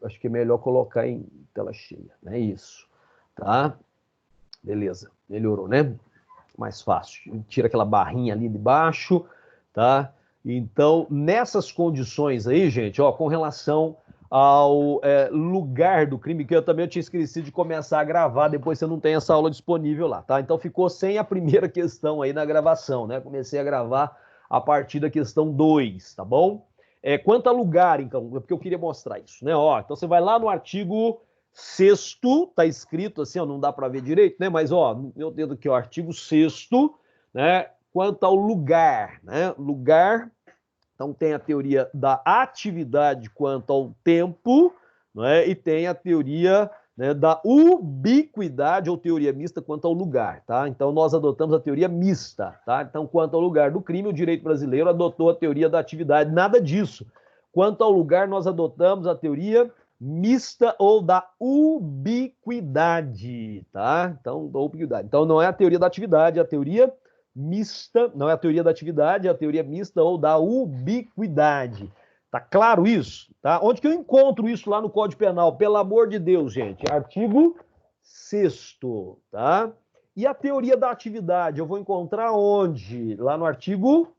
Acho que é melhor colocar em tela cheia, né? Isso, tá? Beleza, melhorou, né? Mais fácil. Tira aquela barrinha ali de baixo, tá? Então, nessas condições aí, gente, ó, com relação ao lugar do crime, que eu também tinha esquecido de começar a gravar, depois você não tem essa aula disponível lá, tá? Então ficou sem a primeira questão aí na gravação, né? Comecei a gravar a partir da questão 2, tá bom? Quanto a lugar, então, porque eu queria mostrar isso, né? Ó, então você vai lá no artigo 6º, tá escrito assim, ó, não dá para ver direito, né? Mas, ó, meu dedo aqui, ó, artigo 6º, né? Quanto ao lugar, né? Lugar, então tem a teoria da atividade quanto ao tempo, né? E tem a teoria, né, da ubiquidade ou teoria mista quanto ao lugar, tá? Então nós adotamos a teoria mista, tá? Então quanto ao lugar do crime, o direito brasileiro adotou a teoria da atividade, nada disso. Quanto ao lugar, nós adotamos a teoria mista ou da ubiquidade, tá? Então, da ubiquidade. Então não é a teoria da atividade, é a teoria mista, não é a teoria da atividade, é a teoria mista ou da ubiquidade. Tá claro isso? Tá? Onde que eu encontro isso lá no Código Penal? Pelo amor de Deus, gente. Artigo 6º, tá? E a teoria da atividade, eu vou encontrar onde? Lá no artigo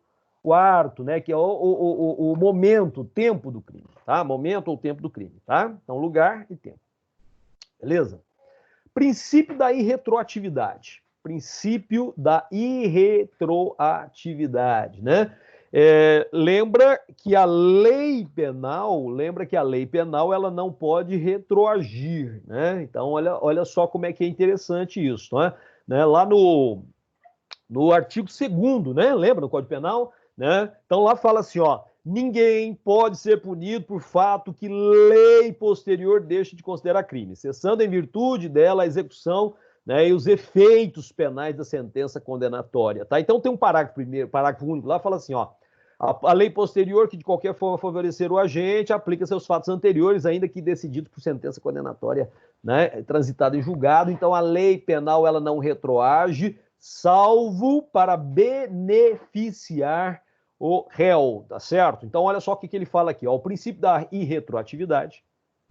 4º, né? Que é o momento, o tempo do crime, tá? Momento ou tempo do crime, tá? Então, lugar e tempo. Beleza? Princípio da irretroatividade. Princípio da irretroatividade, né? Lembra que a lei penal ela não pode retroagir, né? Então olha só como é que é interessante isso, né? Lá no artigo 2º, né? Lembra no Código Penal, né? Então lá fala assim, ó, ninguém pode ser punido por fato que lei posterior deixe de considerar crime, cessando em virtude dela a execução, né, e os efeitos penais da sentença condenatória, tá? Então tem um parágrafo único lá, fala assim, ó, a lei posterior que de qualquer forma favorecer o agente aplica seus fatos anteriores, ainda que decididos por sentença condenatória, né, transitada em julgado. Então a lei penal ela não retroage, salvo para beneficiar o réu, tá certo? Então, olha só o que ele fala aqui, ó, o princípio da irretroatividade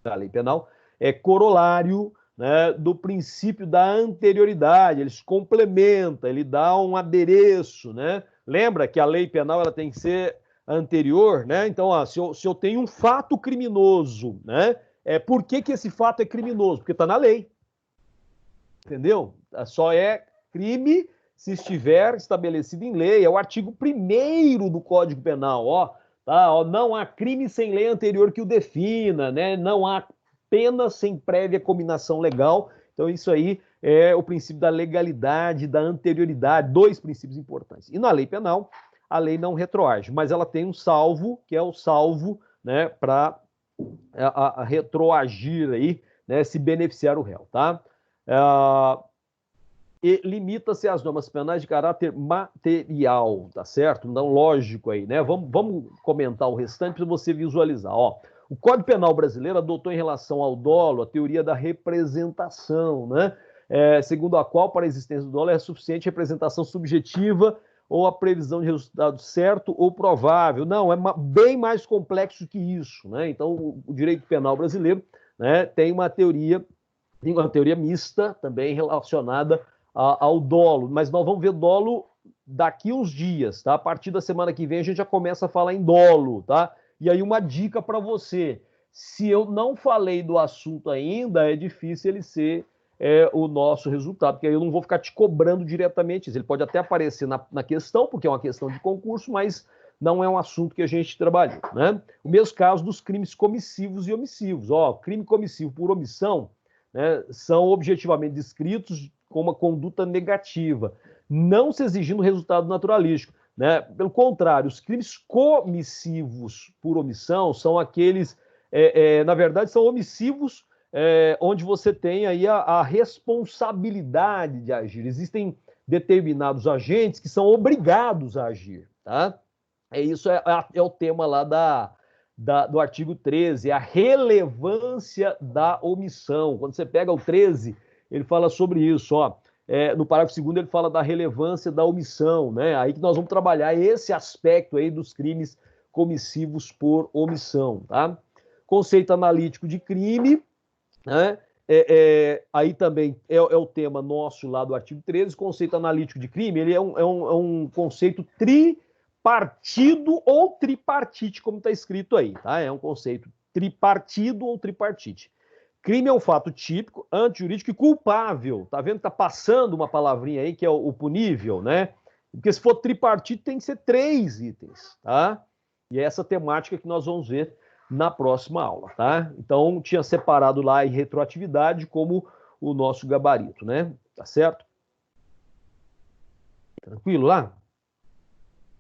da lei penal é corolário, né, do princípio da anterioridade, ele se complementa, ele dá um adereço, né? Lembra que a lei penal ela tem que ser anterior, né? Então, ó, se eu tenho um fato criminoso, né? Por que esse fato é criminoso? Porque está na lei, entendeu? Só é crime se estiver estabelecido em lei. É o artigo 1º do Código Penal, ó, tá? Ó, não há crime sem lei anterior que o defina, né? Não há pena sem prévia cominação legal. Então isso aí é o princípio da legalidade, da anterioridade, dois princípios importantes. E na lei penal, a lei não retroage, mas ela tem um salvo, que é o salvo, né, para retroagir aí, né, se beneficiar o réu, tá? E limita-se às normas penais de caráter material, tá certo? Não lógico aí, né? Vamos comentar o restante para você visualizar. Ó, o Código Penal brasileiro adotou em relação ao dolo a teoria da representação, né? Segundo a qual, para a existência do dolo, é suficiente representação subjetiva ou a previsão de resultado certo ou provável. Não, é bem mais complexo que isso, né? Então, o direito penal brasileiro, né, tem uma teoria mista também relacionada ao dolo, mas nós vamos ver dolo daqui uns dias, tá? A partir da semana que vem a gente já começa a falar em dolo, tá? E aí uma dica para você, se eu não falei do assunto ainda, é difícil ele ser o nosso resultado, porque aí eu não vou ficar te cobrando diretamente isso. Ele pode até aparecer na questão, porque é uma questão de concurso, mas não é um assunto que a gente trabalhou, né? O mesmo caso dos crimes comissivos e omissivos. Ó, crime comissivo por omissão, né, são objetivamente descritos com uma conduta negativa, não se exigindo resultado naturalístico, né? Pelo contrário, os crimes comissivos por omissão são aqueles, na verdade, são omissivos onde você tem aí a responsabilidade de agir. Existem determinados agentes que são obrigados a agir, tá? Isso é o tema lá do artigo 13, a relevância da omissão. Quando você pega o 13, ele fala sobre isso, ó. No parágrafo 2º ele fala da relevância da omissão, né? Aí que nós vamos trabalhar esse aspecto aí dos crimes comissivos por omissão, tá? Conceito analítico de crime, né? Aí também é o tema nosso lá do artigo 13, conceito analítico de crime, ele é um conceito tripartido ou tripartite, como está escrito aí, tá? É um conceito tripartido ou tripartite. Crime é um fato típico, antijurídico e culpável. Tá vendo que tá passando uma palavrinha aí que é o punível, né? Porque se for tripartite tem que ser 3 itens, tá? E é essa temática que nós vamos ver na próxima aula, tá? Então, tinha separado lá em retroatividade como o nosso gabarito, né? Tá certo? Tranquilo lá?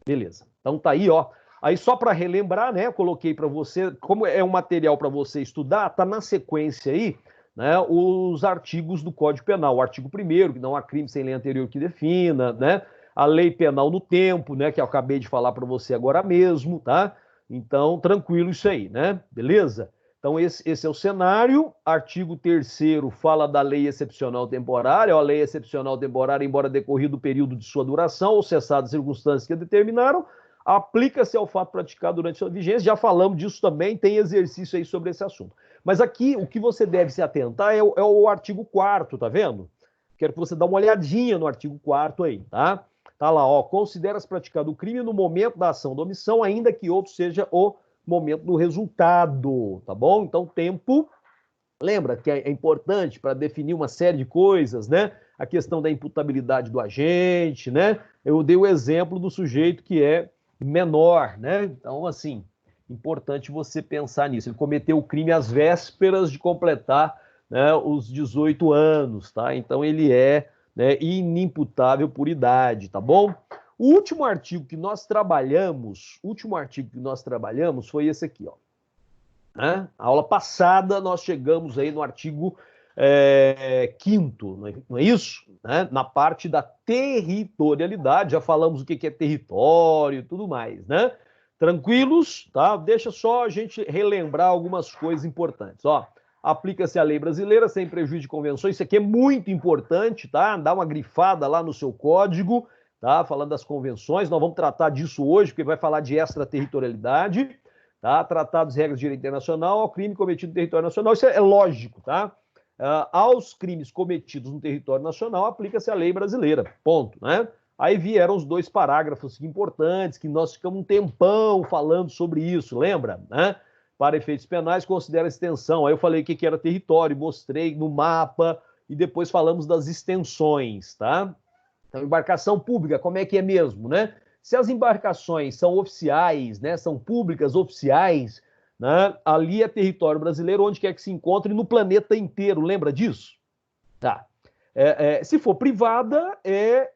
Beleza. Então tá aí, ó. Aí só para relembrar, né, eu coloquei para você, como é um material para você estudar, tá na sequência aí, né, os artigos do Código Penal. O artigo 1º, que não há crime sem lei anterior que defina, né? A lei penal no tempo, né, que eu acabei de falar para você agora mesmo, tá? Então, tranquilo isso aí, né? Beleza? Então, esse é o cenário. Artigo 3º fala da lei excepcional temporária. A lei excepcional temporária, embora decorrido o período de sua duração ou cessadas as circunstâncias que a determinaram, aplica-se ao fato praticado durante sua vigência. Já falamos disso também, tem exercício aí sobre esse assunto. Mas aqui, o que você deve se atentar é o artigo 4º, tá vendo? Quero que você dê uma olhadinha no artigo 4º aí, tá? Tá lá, ó, considera-se praticado o crime no momento da ação da omissão, ainda que outro seja o momento do resultado, tá bom? Então, tempo, lembra que é importante para definir uma série de coisas, né? A questão da imputabilidade do agente, né? Eu dei o exemplo do sujeito que é menor, né? Então, assim, importante você pensar nisso. Ele cometeu o crime às vésperas de completar, né, os 18 anos, tá? Então, ele é, né, inimputável por idade, tá bom? O último artigo que nós trabalhamos, foi esse aqui, ó. Né? A aula passada nós chegamos aí no artigo 5º, não é isso? Né? Na parte da territorialidade, já falamos o que é território e tudo mais, né? Tranquilos, tá? Deixa só a gente relembrar algumas coisas importantes, ó. Aplica-se a lei brasileira sem prejuízo de convenções, isso aqui é muito importante, tá? Dá uma grifada lá no seu código, tá? Falando das convenções, nós vamos tratar disso hoje, porque vai falar de extraterritorialidade, tá? Tratados e regras de direito internacional ao crime cometido no território nacional, isso é lógico, tá? Aos crimes cometidos no território nacional, aplica-se a lei brasileira, ponto, né? Aí vieram os 2 parágrafos importantes, que nós ficamos um tempão falando sobre isso, lembra? Né? Para efeitos penais, considera a extensão. Aí eu falei o que era território, mostrei no mapa, e depois falamos das extensões, tá? Então, embarcação pública, como é que é mesmo, né? Se as embarcações são oficiais, né, são públicas, oficiais, né, ali é território brasileiro, onde quer que se encontre, no planeta inteiro, lembra disso? Tá. Se for privada,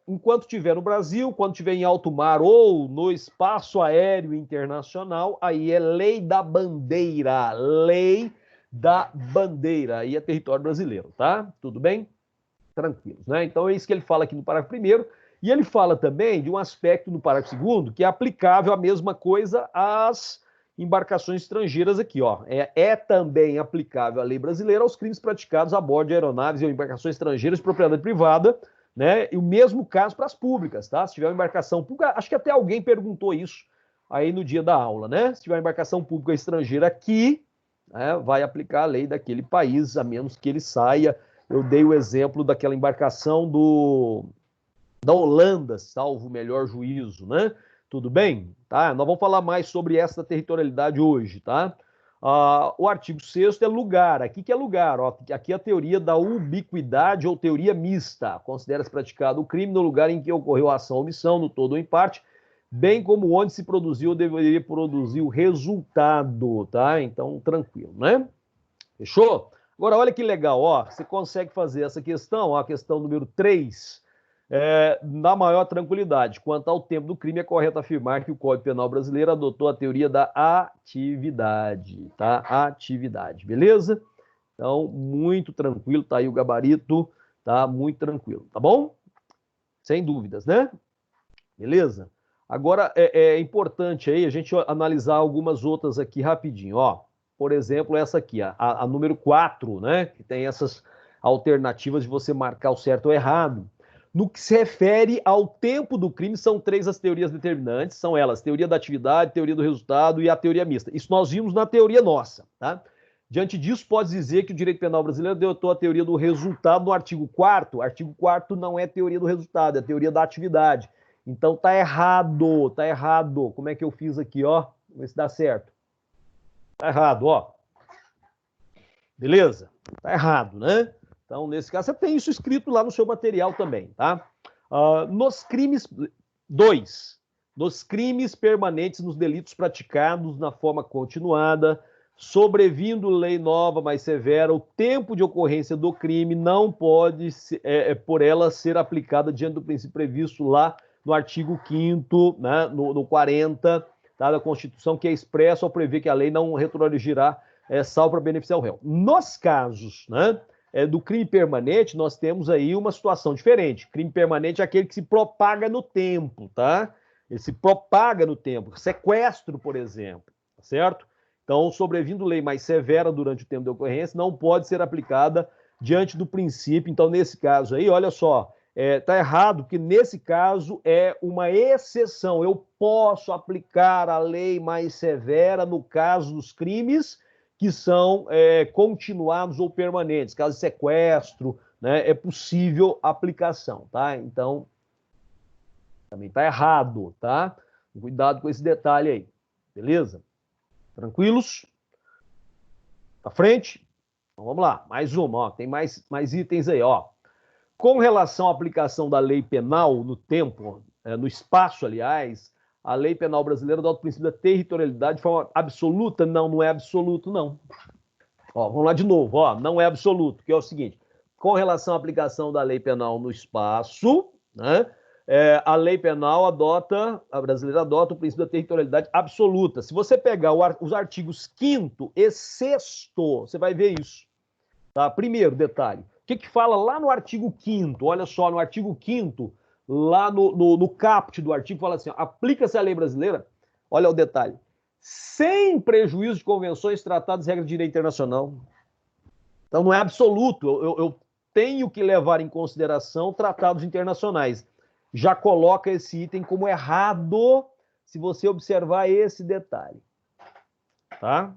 enquanto estiver no Brasil, quando estiver em alto mar ou no espaço aéreo internacional, aí é lei da bandeira, aí é território brasileiro, tá? Tudo bem? Tranquilos, né? Então é isso que ele fala aqui no parágrafo 1º, e ele fala também de um aspecto no parágrafo 2º que é aplicável a mesma coisa às embarcações estrangeiras aqui, ó. É também aplicável a lei brasileira aos crimes praticados a bordo de aeronaves ou embarcações estrangeiras de propriedade privada, né? E o mesmo caso para as públicas, tá? Se tiver uma embarcação pública, acho que até alguém perguntou isso aí no dia da aula, né? Se tiver uma embarcação pública estrangeira aqui, né, vai aplicar a lei daquele país, a menos que ele saia. Eu dei o exemplo daquela embarcação da Holanda, salvo o melhor juízo, né? Tudo bem? Tá? Nós vamos falar mais sobre essa territorialidade hoje, tá? O artigo 6º é lugar. Aqui que é lugar, ó. Aqui é a teoria da ubiquidade ou teoria mista. Considera-se praticado o crime no lugar em que ocorreu a ação ou omissão, no todo ou em parte, bem como onde se produziu ou deveria produzir o resultado, tá? Então, tranquilo, né? Fechou? Agora, olha que legal, ó. Você consegue fazer essa questão, ó, a questão número 3, na maior tranquilidade. Quanto ao tempo do crime, é correto afirmar que o Código Penal brasileiro adotou a teoria da atividade, tá? Atividade, beleza? Então, muito tranquilo, tá aí o gabarito, tá? Muito tranquilo, tá bom? Sem dúvidas, né? Beleza? Agora, é importante aí a gente analisar algumas outras aqui rapidinho, ó. Por exemplo, essa aqui, a número 4, né? Que tem essas alternativas de você marcar o certo ou errado. No que se refere ao tempo do crime, são três as teorias determinantes, são elas, teoria da atividade, teoria do resultado e a teoria mista. Isso nós vimos na teoria nossa, tá? Diante disso, pode dizer que o direito penal brasileiro adotou a teoria do resultado no artigo 4º. O artigo 4º não é teoria do resultado, é teoria da atividade. Então tá errado, tá errado. Como é que eu fiz aqui, ó? Vamos ver se dá certo. Tá errado, ó. Beleza? Tá errado, né? Então, nesse caso, você tem isso escrito lá no seu material também, tá? Nos crimes... 2. Nos crimes permanentes, nos delitos praticados na forma continuada, sobrevindo lei nova mais severa, o tempo de ocorrência do crime não pode, por ela, ser aplicada diante do princípio previsto lá no artigo 5º, né, no 40, tá, da Constituição, que é expresso ao prever que a lei não retroagirá, salvo para beneficiar o réu. Nos casos, né, do crime permanente, nós temos aí uma situação diferente. Crime permanente é aquele que se propaga no tempo, tá? Ele se propaga no tempo. Sequestro, por exemplo, tá certo? Então, sobrevindo lei mais severa durante o tempo de ocorrência, não pode ser aplicada diante do princípio. Então, nesse caso aí, olha só, tá errado, porque nesse caso é uma exceção. Eu posso aplicar a lei mais severa no caso dos crimes que são continuados ou permanentes. Caso de sequestro, né, é possível aplicação, tá? Então, também tá errado, tá? Cuidado com esse detalhe aí, beleza? Tranquilos? Pra frente? Então, vamos lá, mais uma, ó. Tem mais itens aí, ó. Com relação à aplicação da lei penal no tempo, no espaço, aliás, a lei penal brasileira adota o princípio da territorialidade de forma absoluta? Não, não é absoluto, não. Ó, vamos lá de novo, ó, não é absoluto, que é o seguinte, com relação à aplicação da lei penal no espaço, né, a lei penal a brasileira adota o princípio da territorialidade absoluta. Se você pegar os artigos 5º e 6º, você vai ver isso. Tá? Primeiro detalhe, o que fala lá no artigo 5º? Olha só, no artigo 5º, lá no caput do artigo, fala assim, aplica-se a lei brasileira, olha o detalhe, sem prejuízo de convenções, tratados e regras de direito internacional. Então não é absoluto, eu tenho que levar em consideração tratados internacionais. Já coloca esse item como errado se você observar esse detalhe. Tá?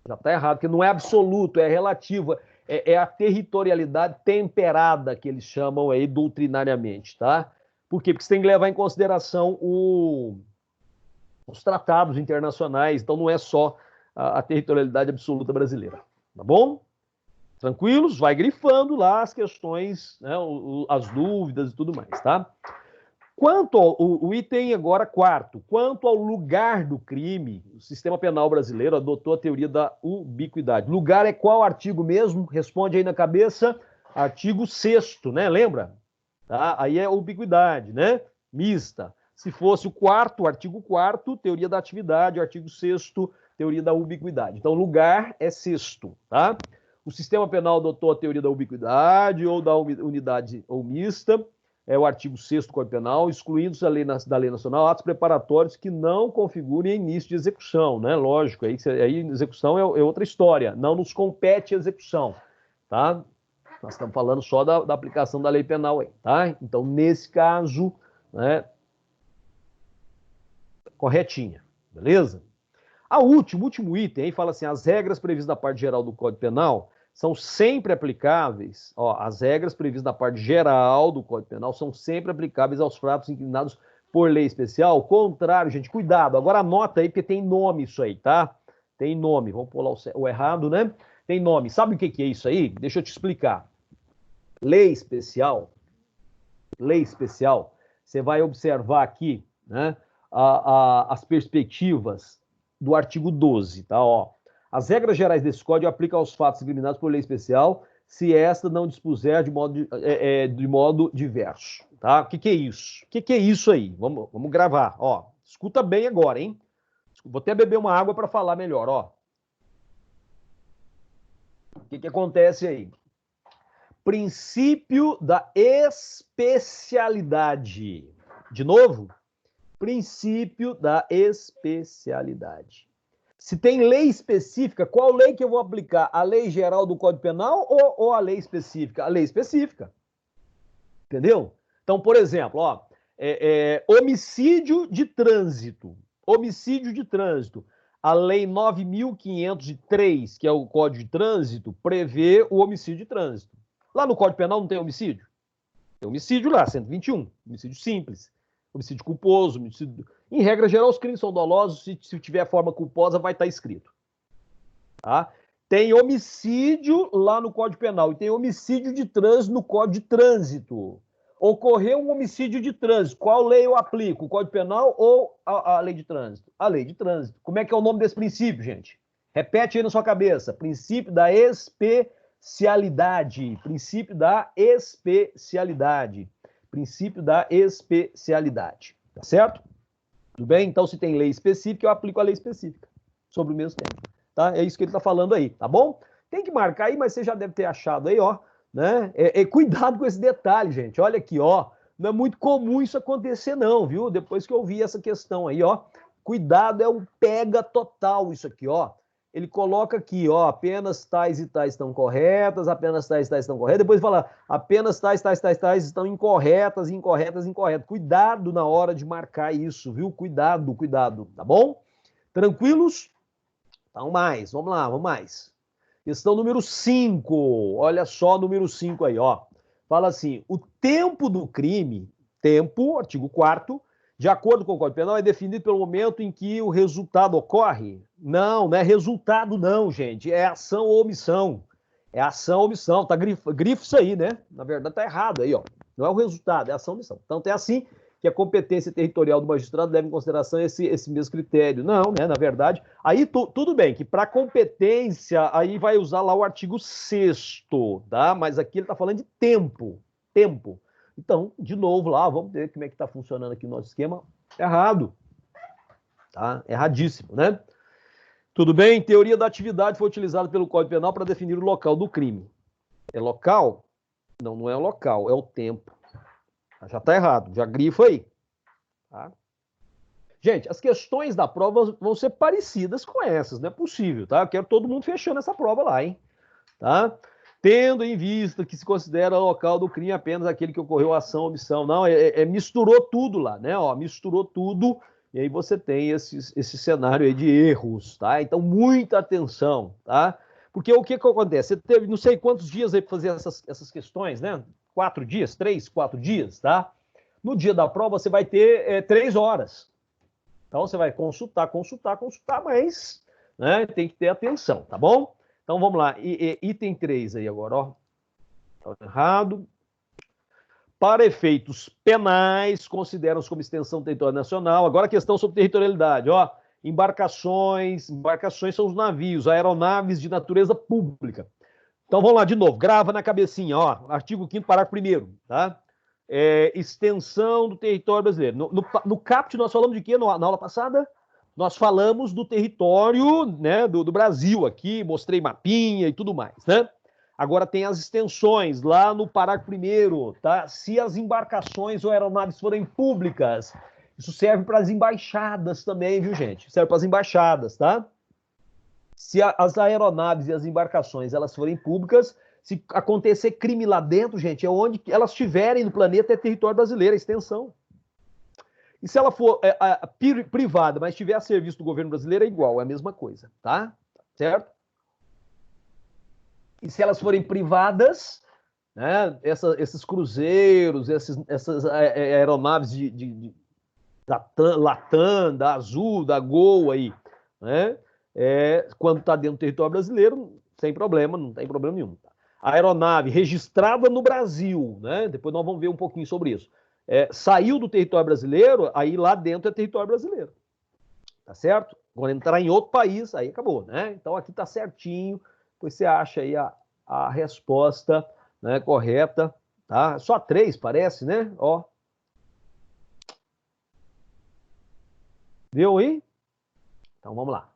Já está errado, porque não é absoluto, é relativo, é a territorialidade temperada que eles chamam aí doutrinariamente, tá? Por quê? Porque você tem que levar em consideração os tratados internacionais, então não é só a territorialidade absoluta brasileira, tá bom? Tranquilos? Vai grifando lá as questões, né, as dúvidas e tudo mais, tá? Quanto ao item agora 4º, quanto ao lugar do crime, o sistema penal brasileiro adotou a teoria da ubiquidade. Lugar é qual artigo mesmo? Responde aí na cabeça. Artigo 6º, né? Lembra? Tá? Aí é ubiquidade, né? Mista. Se fosse o 4º, artigo 4º, teoria da atividade, artigo 6º, teoria da ubiquidade. Então, lugar é 6º, tá? O sistema penal adotou a teoria da ubiquidade ou da unidade ou mista. É o artigo 6º do Código Penal, excluindo da lei nacional atos preparatórios que não configurem início de execução, né? Lógico, aí execução é outra história, não nos compete a execução, tá? Nós estamos falando só da aplicação da lei penal aí, tá? Então, nesse caso, né, corretinha, beleza? O último item aí fala assim, as regras previstas na parte geral do Código Penal são sempre aplicáveis, ó, as regras previstas na parte geral do Código Penal são sempre aplicáveis aos fatos incriminados por lei especial. Ao contrário, gente, cuidado, agora anota aí, porque tem nome isso aí, tá? Tem nome, vamos pular o errado, né? Tem nome, sabe o que é isso aí? Deixa eu te explicar. Lei especial, você vai observar aqui, né, as perspectivas do artigo 12, tá? Ó, as regras gerais desse código aplicam aos fatos incriminados por lei especial se esta não dispuser de modo diverso, tá? O que é isso? O que é isso aí? Vamos gravar, ó. Escuta bem agora, hein? Vou até beber uma água para falar melhor, ó. O que acontece aí? Princípio da especialidade. De novo, princípio da especialidade. Se tem lei específica, qual lei que eu vou aplicar? A lei geral do Código Penal ou a lei específica? A lei específica. Entendeu? Então, por exemplo, ó, homicídio de trânsito. Homicídio de trânsito. A Lei 9.503, que é o Código de Trânsito, prevê o homicídio de trânsito. Lá no Código Penal não tem homicídio? Tem homicídio lá, 121. Homicídio simples. Homicídio culposo. Homicídio... Em regra geral, os crimes são dolosos. Se tiver forma culposa, vai estar escrito. Tá? Tem homicídio lá no Código Penal e tem homicídio de trânsito no Código de Trânsito. Ocorreu um homicídio de trânsito. Qual lei eu aplico? O Código Penal ou a lei de trânsito? A lei de trânsito. Como é que é o nome desse princípio, gente? Repete aí na sua cabeça. Princípio da especialidade. Princípio da especialidade. Princípio da especialidade. Tá certo? Tudo bem? Então, se tem lei específica, eu aplico a lei específica sobre o mesmo tema. Tá? É isso que ele está falando aí, tá bom? Tem que marcar aí, mas você já deve ter achado aí, ó. Né? Cuidado com esse detalhe, gente. Olha aqui, ó. Não é muito comum isso acontecer, não, viu? Depois que eu vi essa questão aí, ó. Cuidado, é um pega total isso aqui, ó. Ele coloca aqui, ó, apenas tais e tais estão corretas, apenas tais e tais estão corretas. Depois fala, apenas tais estão incorretas, incorretas, incorretas. Cuidado na hora de marcar isso, viu? Cuidado, cuidado, tá bom? Tranquilos? Então, mais, vamos lá, vamos mais. Questão número 5, olha só, número 5 aí, ó. Fala assim, o tempo do crime, tempo, artigo 4º, de acordo com o Código Penal, é definido pelo momento em que o resultado ocorre? Não, não é resultado não, gente, é ação ou omissão. É ação ou omissão, tá grifo isso aí, né? Na verdade tá errado aí, ó. Não é o resultado, é ação ou omissão. Então é assim que a competência territorial do magistrado leva em consideração esse mesmo critério. Não, né? Na verdade, aí tudo bem, que para competência, aí vai usar lá o artigo 6º, tá? Mas aqui ele está falando de tempo. Tempo. Então, de novo lá, vamos ver como é que está funcionando aqui o nosso esquema. Errado. Tá? Erradíssimo, né? Tudo bem? Teoria da atividade foi utilizada pelo Código Penal para definir o local do crime. É local? Não, não é o local, é o tempo. Já está errado, já grifa aí. Tá? Gente, as questões da prova vão ser parecidas com essas, não é possível, tá? Eu quero todo mundo fechando essa prova lá, hein? Tá? Tendo em vista que se considera o local do crime apenas aquele que ocorreu ação ou omissão. Não, misturou tudo lá, né? Ó, misturou tudo e aí você tem esse cenário aí de erros, tá? Então, muita atenção, tá? Porque o que acontece? Você teve não sei quantos dias aí para fazer essas questões, né? 4 dias, 3, 4 dias, tá? No dia da prova você vai ter 3 horas. Então você vai consultar, mas né, tem que ter atenção, tá bom? Então vamos lá, item 3 aí agora, ó. Tá errado. Para efeitos penais, consideram-se como extensão do território nacional. Agora a questão sobre territorialidade, ó. Embarcações são os navios, aeronaves de natureza pública. Então vamos lá de novo, grava na cabecinha, ó, artigo 5º, parágrafo 1º, tá? Extensão do território brasileiro. No CAPT nós falamos de quê na aula passada? Nós falamos do território, né, do Brasil aqui, mostrei mapinha e tudo mais, né? Agora tem as extensões lá no parágrafo 1º, tá? Se as embarcações ou aeronaves forem públicas, isso serve para as embaixadas também, viu, gente? Serve para as embaixadas, tá? Se as aeronaves e as embarcações elas forem públicas, se acontecer crime lá dentro, gente, é onde elas estiverem no planeta, é território brasileiro, é extensão. E se ela for privada, mas estiver a serviço do governo brasileiro, é igual, é a mesma coisa, tá? Certo? E se elas forem privadas, né, esses cruzeiros, essas aeronaves da Latam, da Azul, da Gol aí, né? Quando está dentro do território brasileiro, sem problema, não tem problema nenhum. A aeronave registrada no Brasil, né? Depois nós vamos ver um pouquinho sobre isso. Saiu do território brasileiro, aí lá dentro é território brasileiro. Tá certo? Quando entrar em outro país, aí acabou, né? Então aqui tá certinho, depois você acha aí a resposta, né, correta, tá? Só 3, parece, né? Ó. Deu aí? Então vamos lá.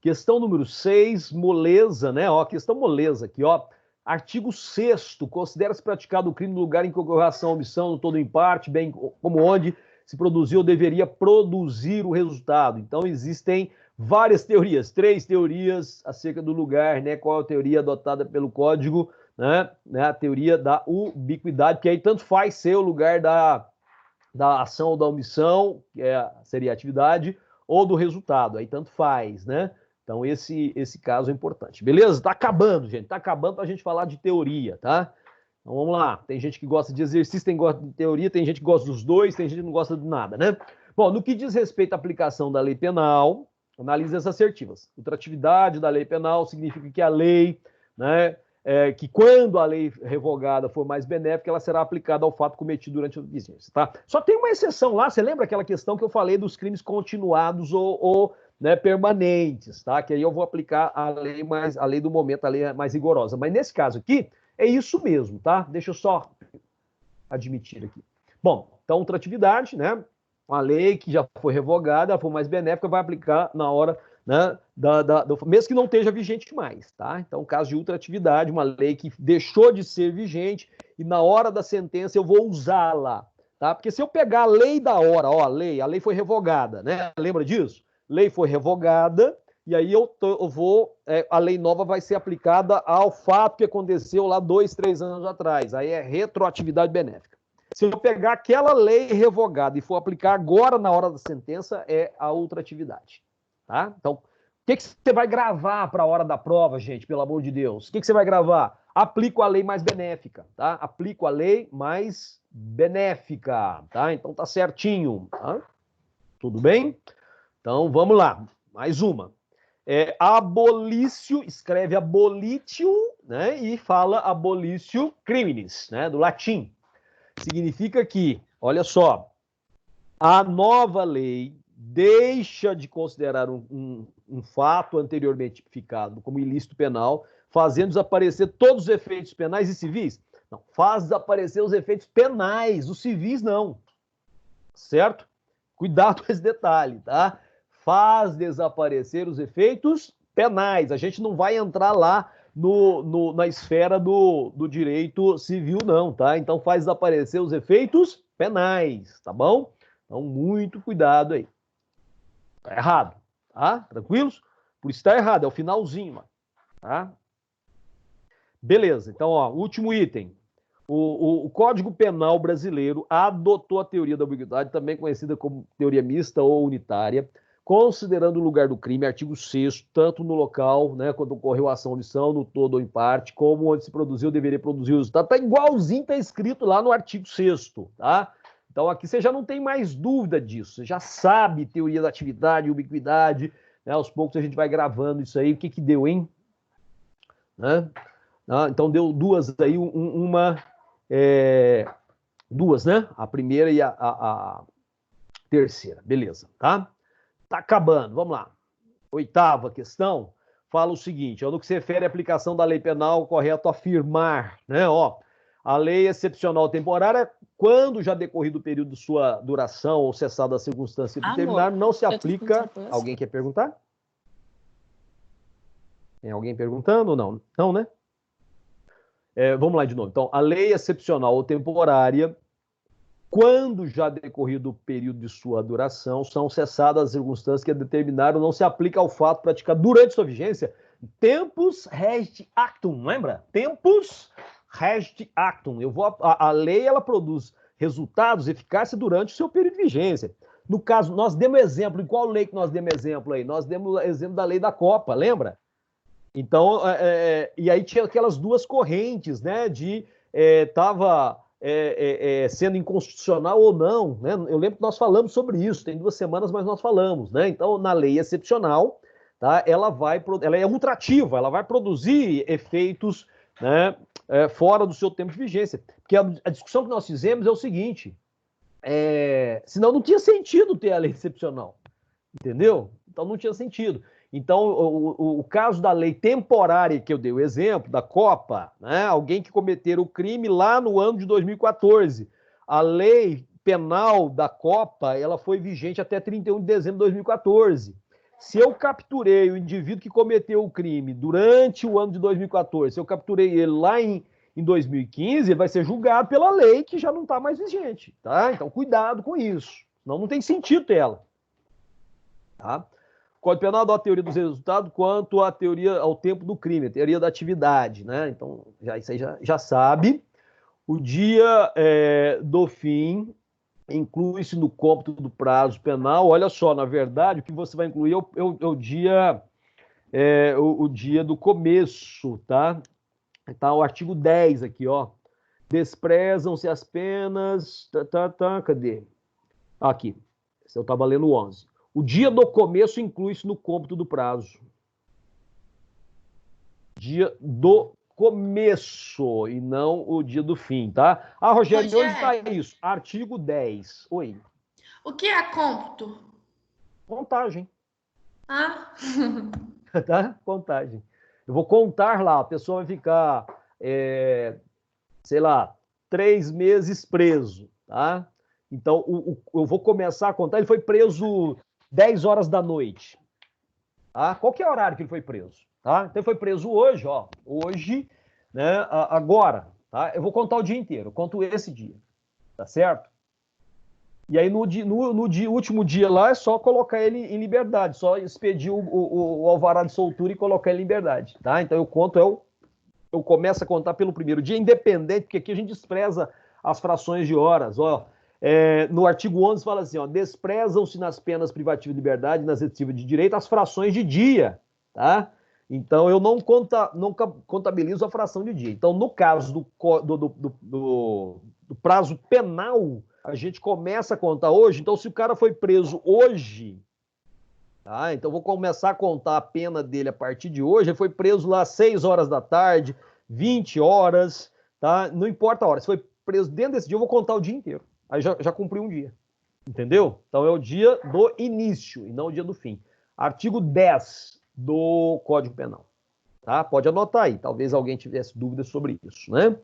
Questão número 6, moleza, né? Ó, questão moleza aqui, ó. Artigo 6º, considera-se praticado o crime no lugar em que ocorreu ação, omissão, no todo ou em parte, bem como onde se produziu ou deveria produzir o resultado. Então existem várias teorias, 3 teorias acerca do lugar, né? Qual a teoria adotada pelo Código né, a teoria da ubiquidade, que aí tanto faz ser o lugar da ação ou da omissão, que seria a atividade, ou do resultado, aí tanto faz, né? Então esse caso é importante. Beleza? Tá acabando, gente. Tá acabando pra gente falar de teoria, tá? Então vamos lá. Tem gente que gosta de exercício, tem gente que gosta de teoria, tem gente que gosta dos dois, tem gente que não gosta de nada, né? Bom, no que diz respeito à aplicação da lei penal, analise as assertivas. Ultratividade da lei penal significa que a lei, né, que quando a lei revogada for mais benéfica, ela será aplicada ao fato cometido durante a vigência, tá? Só tem uma exceção lá, você lembra aquela questão que eu falei dos crimes continuados ou né, permanentes, tá? Que aí eu vou aplicar a lei do momento, a lei mais rigorosa. Mas nesse caso aqui, é isso mesmo, tá? Deixa eu só admitir aqui. Bom, então, ultratividade, né? Uma lei que já foi revogada, ela for mais benéfica, vai aplicar na hora, né, mesmo que não esteja vigente mais, tá? Então, caso de ultratividade, uma lei que deixou de ser vigente e na hora da sentença eu vou usá-la, tá? Porque se eu pegar a lei da hora, ó, a lei foi revogada, né? Lembra disso? Lei foi revogada e aí a lei nova vai ser aplicada ao fato que aconteceu lá 2, 3 anos atrás. Aí é retroatividade benéfica. Se eu pegar aquela lei revogada e for aplicar agora na hora da sentença, é a ultratividade. Tá? Então, o que você vai gravar para a hora da prova, gente, pelo amor de Deus? O que você vai gravar? Aplico a lei mais benéfica, tá? Aplico a lei mais benéfica, tá? Então tá certinho, tá? Tudo bem? Então vamos lá, mais uma. Abolitio, escreve abolitio, né? E fala abolitio criminis, né? Do latim. Significa que, olha só, a nova lei deixa de considerar um fato anteriormente tipificado como ilícito penal, fazendo desaparecer todos os efeitos penais e civis. Não, faz desaparecer os efeitos penais, os civis não. Certo? Cuidado com esse detalhe, tá? Faz desaparecer os efeitos penais. A gente não vai entrar lá na esfera do direito civil, não, tá? Então faz desaparecer os efeitos penais, tá bom? Então, muito cuidado aí. Tá errado, tá? Tranquilos? Por isso tá errado, é o finalzinho, mano. Tá? Beleza, então, ó, último item. O Código Penal brasileiro adotou a teoria da ambiguidade, também conhecida como teoria mista ou unitária, considerando o lugar do crime, artigo 6º, tanto no local, né, quando ocorreu a ação ou omissão, no todo ou em parte, como onde se produziu, deveria produzir o resultado. Tá igualzinho, tá escrito lá no artigo 6º, tá? Então aqui você já não tem mais dúvida disso, você já sabe teoria da atividade, ubiquidade, né? Aos poucos a gente vai gravando isso aí. O que deu, hein? Né? Então deu duas aí, duas, né? A primeira e a terceira, beleza, tá? Tá acabando, vamos lá. Oitava questão, fala o seguinte, no que se refere à aplicação da lei penal, correto afirmar, né? Ó, a lei excepcional temporária, quando já decorrido o período de sua duração ou cessada a circunstância determinada, não se aplica... Alguém quer perguntar? Tem alguém perguntando ou não? Não, né? Vamos lá de novo. Então, a lei excepcional ou temporária, quando já decorrido o período de sua duração, são cessadas as circunstâncias que determinaram, não se aplica ao fato praticado durante sua vigência. Tempus regit actum, lembra? Tempus regit actum. A lei, ela produz resultados, eficácia durante o seu período de vigência. No caso, nós demos exemplo, em qual lei que nós demos exemplo aí? Nós demos exemplo da lei da Copa, lembra? Então, e aí tinha aquelas duas correntes, né, de estava sendo inconstitucional ou não, né? Eu lembro que nós falamos sobre isso, tem 2 semanas, mas nós falamos, né? Então, na lei excepcional, tá, ela é ultrativa, ela vai produzir efeitos, né, fora do seu tempo de vigência. Porque a discussão que nós fizemos é o seguinte, senão não tinha sentido ter a lei excepcional, entendeu? Então não tinha sentido. Então, o caso da lei temporária que eu dei o exemplo, da Copa, né? Alguém que cometer o crime lá no ano de 2014. A lei penal da Copa, ela foi vigente até 31 de dezembro de 2014. Se eu capturei o indivíduo que cometeu o crime durante o ano de 2014, se eu capturei ele lá em 2015, ele vai ser julgado pela lei que já não está mais vigente, tá? Então, cuidado com isso. Senão não tem sentido ter ela. Tá? Código Penal adota a teoria dos resultados quanto à teoria ao tempo do crime, a teoria da atividade, né? Então, isso aí já sabe. O dia do fim inclui-se no cômputo do prazo penal. Olha só, na verdade, o que você vai incluir é o dia do começo, tá? Tá o artigo 10 aqui, ó. Desprezam-se as penas. Cadê? Aqui. Eu estava lendo o 11. O dia do começo inclui-se no cômputo do prazo. Dia do começo e não o dia do fim, tá? Ah, Rogério, onde está isso? Artigo 10. Oi. O que é cômputo? Contagem. Ah? Tá? Contagem. Eu vou contar lá, a pessoa vai ficar, sei lá, 3 meses preso, tá? Então, eu vou começar a contar. Ele foi preso 10 horas da noite. Tá? Qual que é o horário que ele foi preso? Tá? Então, ele foi preso hoje, ó. Hoje, né? Agora, tá? Eu vou contar o dia inteiro. Eu conto esse dia. Tá certo? E aí, no último dia lá, é só colocar ele em liberdade. Só expedir o alvará de soltura e colocar ele em liberdade. Tá? Então, eu começo a contar pelo primeiro dia, independente, porque aqui a gente despreza as frações de horas. Ó, no artigo 11 fala assim, ó, desprezam-se nas penas privativas de liberdade e nas restritivas de direito as frações de dia, tá? Então, eu não contabilizo a fração de dia. Então, no caso do prazo penal, a gente começa a contar hoje. Então, se o cara foi preso hoje, tá? Então, vou começar a contar a pena dele a partir de hoje. Ele foi preso lá às 6 horas da tarde, 20 horas, tá? Não importa a hora. Se foi preso dentro desse dia, eu vou contar o dia inteiro. Aí já cumpri um dia. Entendeu? Então, é o dia do início e não o dia do fim. Artigo 10 do Código Penal. Tá? Pode anotar aí. Talvez alguém tivesse dúvidas sobre isso, né?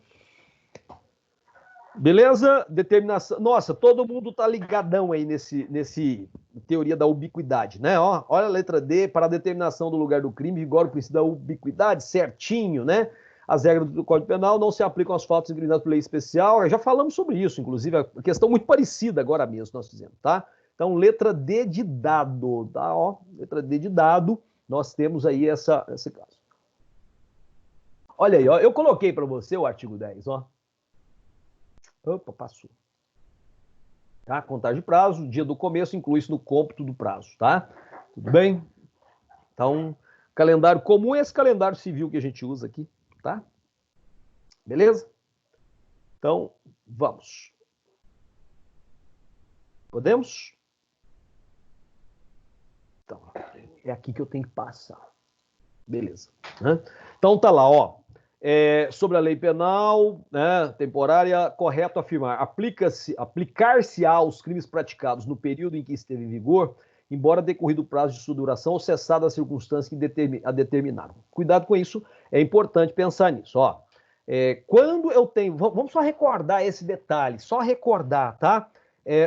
Beleza? Determinação. Nossa, todo mundo tá ligadão aí nesse teoria da ubiquidade, né? Ó, olha a letra D, para a determinação do lugar do crime, vigora o princípio da ubiquidade, certinho, né? As regras do Código Penal não se aplicam aos fatos incriminados por lei especial. Já falamos sobre isso, inclusive, a questão muito parecida agora mesmo nós fizemos, tá? Então, letra D de dado, tá? Ó, letra D de dado, nós temos aí esse caso. Olha aí, ó, eu coloquei para você o artigo 10, ó. Opa, passou. Tá? Contagem de prazo, dia do começo inclui-se no cômputo do prazo, tá? Tudo bem? Então, calendário comum é esse calendário civil que a gente usa aqui, tá? Beleza? Então, vamos. Podemos? Então, é aqui que eu tenho que passar. Beleza. Né? Então, tá lá, ó. Sobre a lei penal, né, temporária, correto afirmar, aplicar-se aos crimes praticados no período em que esteve em vigor, embora decorrido o prazo de sua duração ou cessada a circunstância que a determinaram. Cuidado com isso, é importante pensar nisso. Ó. Quando eu tenho... Vamos só recordar esse detalhe, só recordar, tá?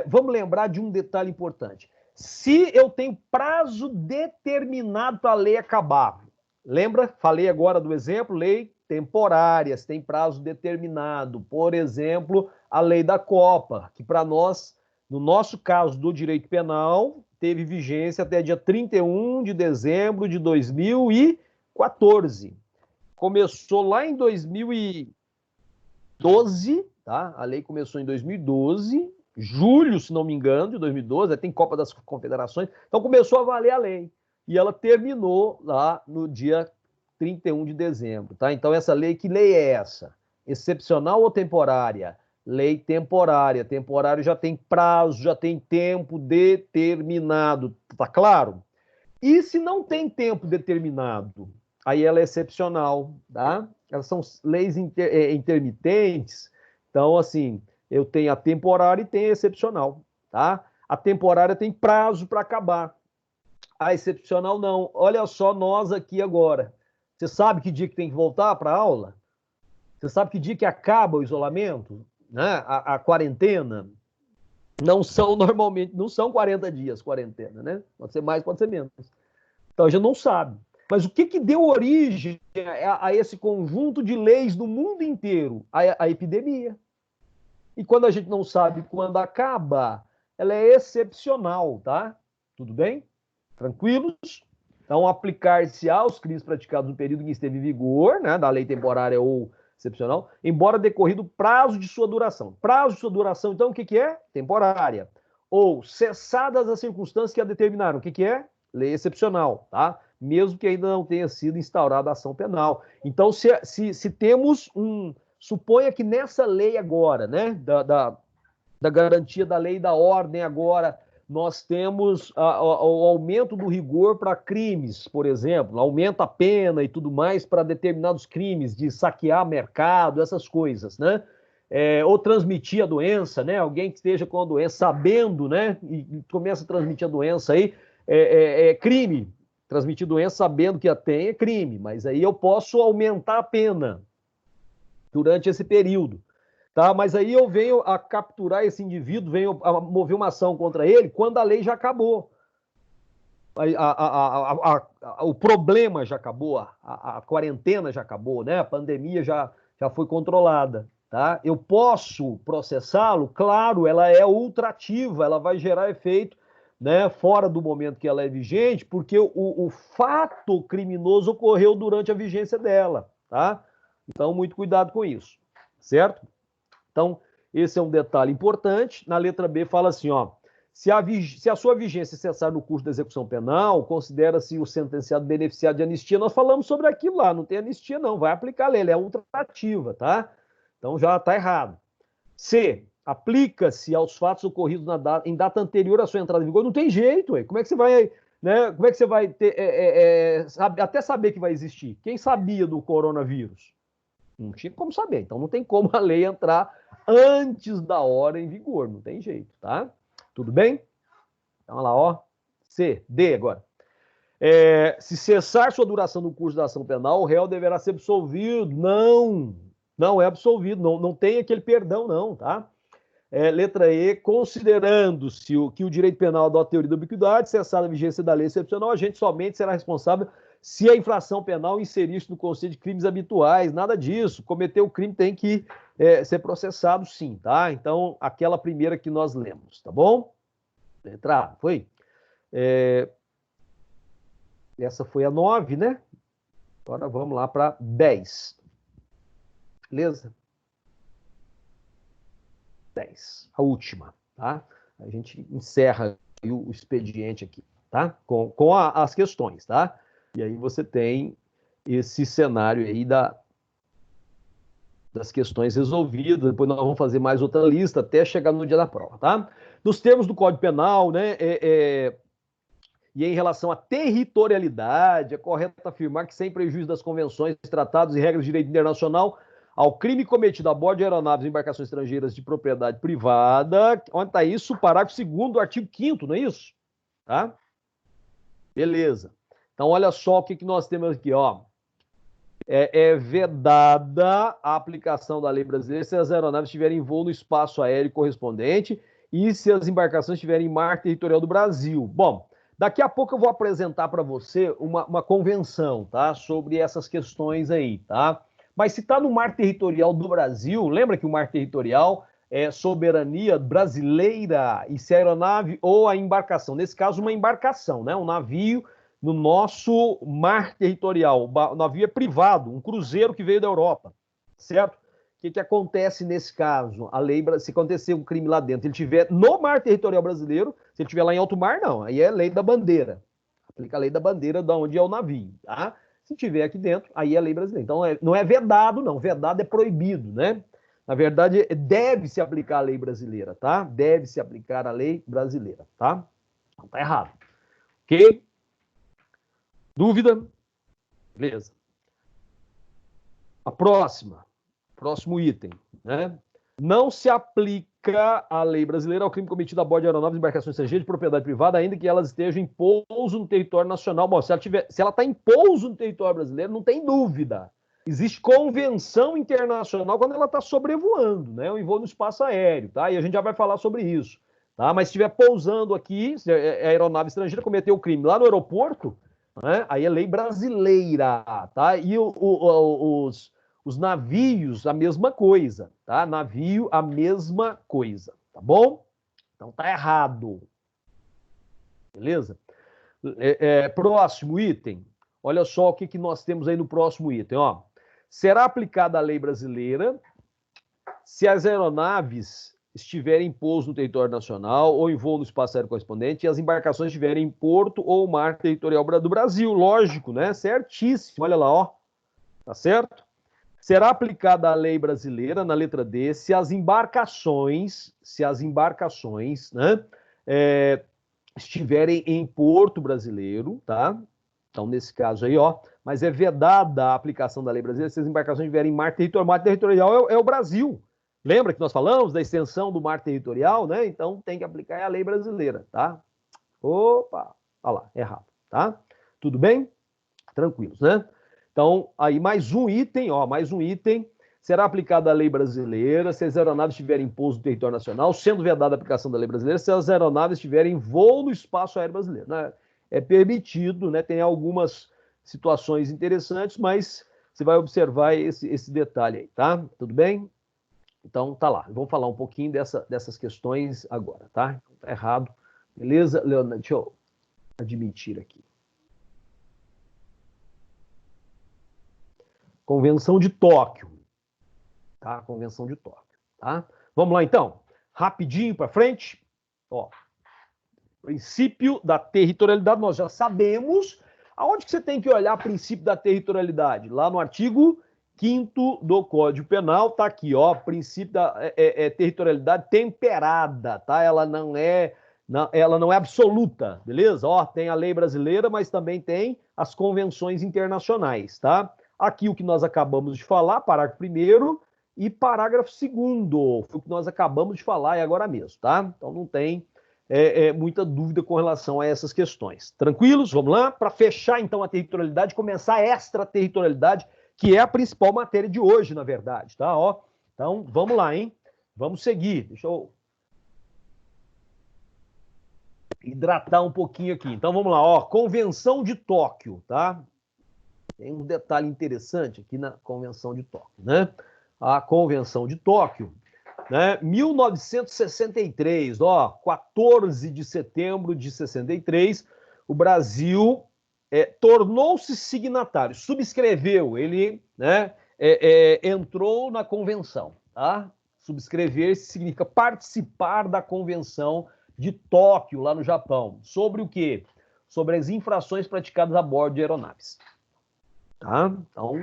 Vamos lembrar de um detalhe importante. Se eu tenho prazo determinado para a lei acabar, lembra? Falei agora do exemplo, lei temporárias, tem prazo determinado. Por exemplo, a lei da Copa, que para nós, no nosso caso do direito penal, teve vigência até dia 31 de dezembro de 2014. Começou lá em 2012, tá? A lei começou em 2012, julho, se não me engano, de 2012, tem Copa das Confederações, então começou a valer a lei. E ela terminou lá no dia 31 de dezembro, tá? Então, essa lei, que lei é essa? Excepcional ou temporária? Lei temporária. Temporário já tem prazo, já tem tempo determinado, tá claro? E se não tem tempo determinado? Aí ela é excepcional, tá? Elas são leis intermitentes, então, assim, eu tenho a temporária e tenho a excepcional, tá? A temporária tem prazo para acabar. A excepcional não. Olha só nós aqui agora. Você sabe que dia que tem que voltar para a aula? Você sabe que dia que acaba o isolamento? Né? A quarentena? Não são normalmente, não são 40 dias quarentena, né? Pode ser mais, pode ser menos. Então a gente não sabe. Mas o que deu origem a esse conjunto de leis no mundo inteiro? A epidemia. E quando a gente não sabe quando acaba, ela é excepcional, tá? Tudo bem? Tranquilos? Então, aplicar-se aos crimes praticados no período em que esteve em vigor, né, da lei temporária ou excepcional, embora decorrido o prazo de sua duração. Prazo de sua duração, então, o que que é? Temporária. Ou cessadas as circunstâncias que a determinaram. O que que é? Lei excepcional, tá? Mesmo que ainda não tenha sido instaurada a ação penal. Então, se temos suponha que nessa lei agora, né, da garantia da lei e da ordem agora, nós temos o aumento do rigor para crimes, por exemplo, aumenta a pena e tudo mais para determinados crimes de saquear mercado, essas coisas, né? Ou transmitir a doença, né? Alguém que esteja com a doença sabendo, né? E começa a transmitir a doença aí, crime. Transmitir doença sabendo que a tem é crime, mas aí eu posso aumentar a pena durante esse período. Tá? Mas aí eu venho a capturar esse indivíduo, venho a mover uma ação contra ele quando a lei já acabou. O problema já acabou, a quarentena já acabou, né? A pandemia já foi controlada. Tá? Eu posso processá-lo? Claro, ela é ultrativa, ela vai gerar efeito, né, fora do momento que ela é vigente, porque o fato criminoso ocorreu durante a vigência dela. Tá? Então, muito cuidado com isso. Certo? Então, esse é um detalhe importante. Na letra B fala assim, ó, se a sua vigência cessar no curso da execução penal, considera-se o sentenciado beneficiado de anistia. Nós falamos sobre aquilo lá, não tem anistia não, vai aplicar a lei, ela é ultrativa, tá? Então já está errado. C, aplica-se aos fatos ocorridos em data anterior à sua entrada em vigor. Não tem jeito, ué. Como é que você vai, né? Como é que você vai ter, até saber que vai existir? Quem sabia do coronavírus? Não tinha como saber, então não tem como a lei entrar antes da hora em vigor, não tem jeito, tá? Tudo bem? Então, olha lá, ó. C, D agora. Se cessar sua duração no curso da ação penal, o réu deverá ser absolvido. Não é absolvido, não tem aquele perdão, não, tá? Letra E, considerando-se que o direito penal adota a teoria da ubiquidade, cessada a vigência da lei excepcional, a gente somente será responsável se a infração penal inserir-se no conceito de crimes habituais, nada disso. Cometer o crime tem que ser processado, sim, tá? Então, aquela primeira que nós lemos, tá bom? Letra A, foi? Essa foi a 9, né? Agora vamos lá para 10. Beleza? 10, a última, tá? A gente encerra o expediente aqui, tá? Com as questões, tá? E aí você tem esse cenário aí das questões resolvidas. Depois nós vamos fazer mais outra lista até chegar no dia da prova, tá? Nos termos do Código Penal, né? E em relação à territorialidade, é correto afirmar que, sem prejuízo das convenções, tratados e regras de direito internacional, ao crime cometido a bordo de aeronaves e embarcações estrangeiras de propriedade privada, onde está isso? Parágrafo 2º do artigo 5º, não é isso? Tá? Beleza. Então, olha só o que nós temos aqui, ó. É vedada a aplicação da lei brasileira se as aeronaves estiverem em voo no espaço aéreo correspondente e se as embarcações estiverem em mar territorial do Brasil. Bom, daqui a pouco eu vou apresentar para você uma convenção, tá? Sobre essas questões aí, tá? Mas se está no mar territorial do Brasil, lembra que o mar territorial é soberania brasileira e se a aeronave ou a embarcação, nesse caso uma embarcação, né? Um navio no nosso mar territorial. O navio é privado, um cruzeiro que veio da Europa, certo? O que acontece nesse caso? A lei, se acontecer um crime lá dentro, ele estiver no mar territorial brasileiro, se ele estiver lá em alto mar, não. Aí é lei da bandeira. Aplica a lei da bandeira de onde é o navio, tá? Se tiver aqui dentro, aí é lei brasileira. Então, não é vedado, não. Vedado é proibido, né? Na verdade, deve-se aplicar a lei brasileira, tá? Deve-se aplicar a lei brasileira, tá? Não tá errado. Ok? Dúvida? Beleza. A próximo item, né? Não se aplica a lei brasileira ao crime cometido a bordo de aeronaves e embarcações estrangeiras de propriedade privada, ainda que elas estejam em pouso no território nacional. Bom, se ela está em pouso no território brasileiro, não tem dúvida. Existe convenção internacional quando ela está sobrevoando, né? Em voo no espaço aéreo, tá? E a gente já vai falar sobre isso, tá? Mas se estiver pousando aqui, se a aeronave estrangeira cometeu o crime lá no aeroporto, né? Aí é lei brasileira, tá? E os navios, a mesma coisa, tá? Navio, a mesma coisa, tá bom? Então tá errado. Beleza? Próximo item. Olha só o que nós temos aí no próximo item. Ó. Será aplicada a lei brasileira se as aeronaves estiverem em pouso no território nacional ou em voo no espaço aéreo correspondente e as embarcações estiverem em porto ou mar territorial do Brasil. Lógico, né? Certíssimo. Olha lá, ó. Tá certo? Será aplicada a lei brasileira, na letra D, se as embarcações, né, estiverem em porto brasileiro, tá? Então, nesse caso aí, ó, mas é vedada a aplicação da lei brasileira se as embarcações estiverem em mar territorial. Mar territorial é o Brasil. Lembra que nós falamos da extensão do mar territorial, né? Então, tem que aplicar a lei brasileira, tá? Opa, olha lá, errado, tá? Tudo bem? Tranquilos, né? Então, aí mais um item, ó, mais um item. Será aplicada a lei brasileira se as aeronaves estiverem em pouso no território nacional, sendo vedada a aplicação da lei brasileira se as aeronaves estiverem em voo no espaço aéreo brasileiro. Né? É permitido, né? Tem algumas situações interessantes, mas você vai observar esse detalhe aí, tá? Tudo bem? Então, tá lá. Vamos falar um pouquinho dessas questões agora, tá? Tá errado. Beleza, Leonardo? Deixa eu admitir aqui. Convenção de Tóquio. Tá? Convenção de Tóquio. Tá? Vamos lá, então. Rapidinho para frente. Ó. Princípio da territorialidade, nós já sabemos. Aonde que você tem que olhar o princípio da territorialidade? Lá no artigo 5º do Código Penal, tá aqui, ó. Princípio da territorialidade temperada, tá? Ela não é absoluta, beleza? Ó, tem a lei brasileira, mas também tem as convenções internacionais, tá? Aqui o que nós acabamos de falar, parágrafo 1º e parágrafo 2º, foi o que nós acabamos de falar e agora mesmo, tá? Então não tem muita dúvida com relação a essas questões. Tranquilos? Vamos lá? Para fechar então a territorialidade, começar a extraterritorialidade, que é a principal matéria de hoje, na verdade, tá? Ó, então vamos lá, hein? Vamos seguir. Deixa eu hidratar um pouquinho aqui. Então vamos lá, ó. Convenção de Tóquio, tá? Tem um detalhe interessante aqui na Convenção de Tóquio, né? A Convenção de Tóquio, né? 1963, ó, 14 de setembro de 63, o Brasil tornou-se signatário, subscreveu, ele, né, entrou na convenção, tá? Subscrever significa participar da Convenção de Tóquio, lá no Japão. Sobre o quê? Sobre as infrações praticadas a bordo de aeronaves. Tá? Então,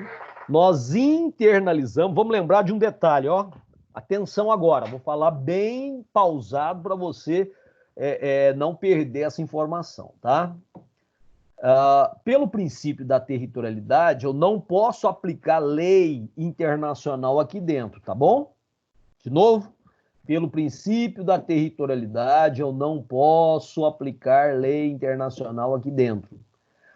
nós internalizamos. Vamos lembrar de um detalhe, ó. Atenção agora, vou falar bem pausado para você não perder essa informação, tá? Pelo princípio da territorialidade, eu não posso aplicar lei internacional aqui dentro, tá bom? De novo, pelo princípio da territorialidade, eu não posso aplicar lei internacional aqui dentro.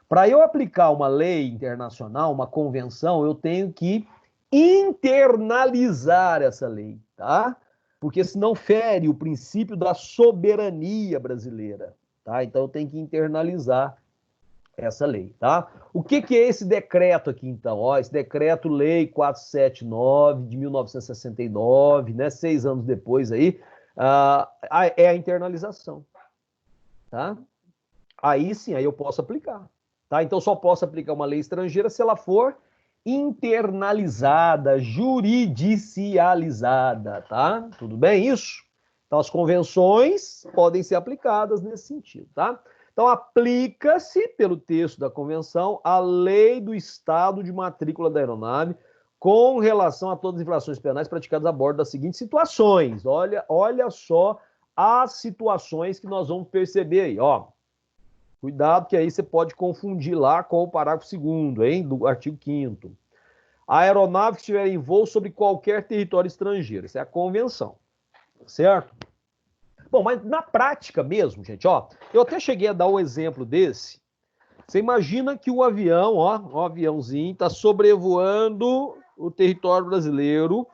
Para eu aplicar uma lei internacional, uma convenção, eu tenho que internalizar essa lei, tá? Porque senão fere o princípio da soberania brasileira, tá? Então eu tenho que internalizar essa lei, tá? O que é esse decreto aqui, então? Ó, esse decreto-lei 479 de 1969, né? 6 anos depois aí, é a internalização, tá? Aí sim, aí eu posso aplicar. Tá? Então, só posso aplicar uma lei estrangeira se ela for internalizada, juridicializada, tá? Tudo bem isso? Então, as convenções podem ser aplicadas nesse sentido, tá? Então, aplica-se, pelo texto da convenção, a lei do estado de matrícula da aeronave com relação a todas as infrações penais praticadas a bordo das seguintes situações. Olha só as situações que nós vamos perceber aí, ó. Cuidado que aí você pode confundir lá com o parágrafo 2º, hein, do artigo 5º. A aeronave que estiver em voo sobre qualquer território estrangeiro. Isso é a convenção, certo? Bom, mas na prática mesmo, gente, ó, eu até cheguei a dar um exemplo desse. Você imagina que o avião, ó, um aviãozinho, está sobrevoando o território brasileiro.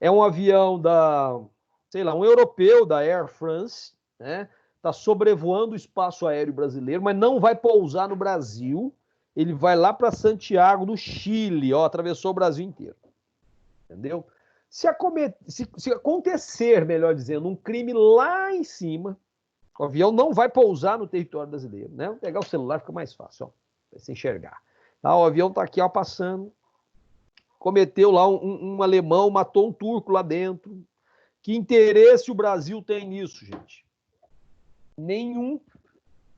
É um avião um europeu da Air France, né? Está sobrevoando o espaço aéreo brasileiro, mas não vai pousar no Brasil. Ele vai lá para Santiago, no Chile, ó, atravessou o Brasil inteiro. Entendeu? Se acontecer, melhor dizendo, um crime lá em cima, O avião não vai pousar no território brasileiro, né? Vou pegar o celular, fica mais fácil, ó, pra você enxergar. Tá, o avião tá aqui, ó, passando. Cometeu lá um alemão, matou um turco lá dentro. Que interesse o Brasil tem nisso, gente? Nenhum.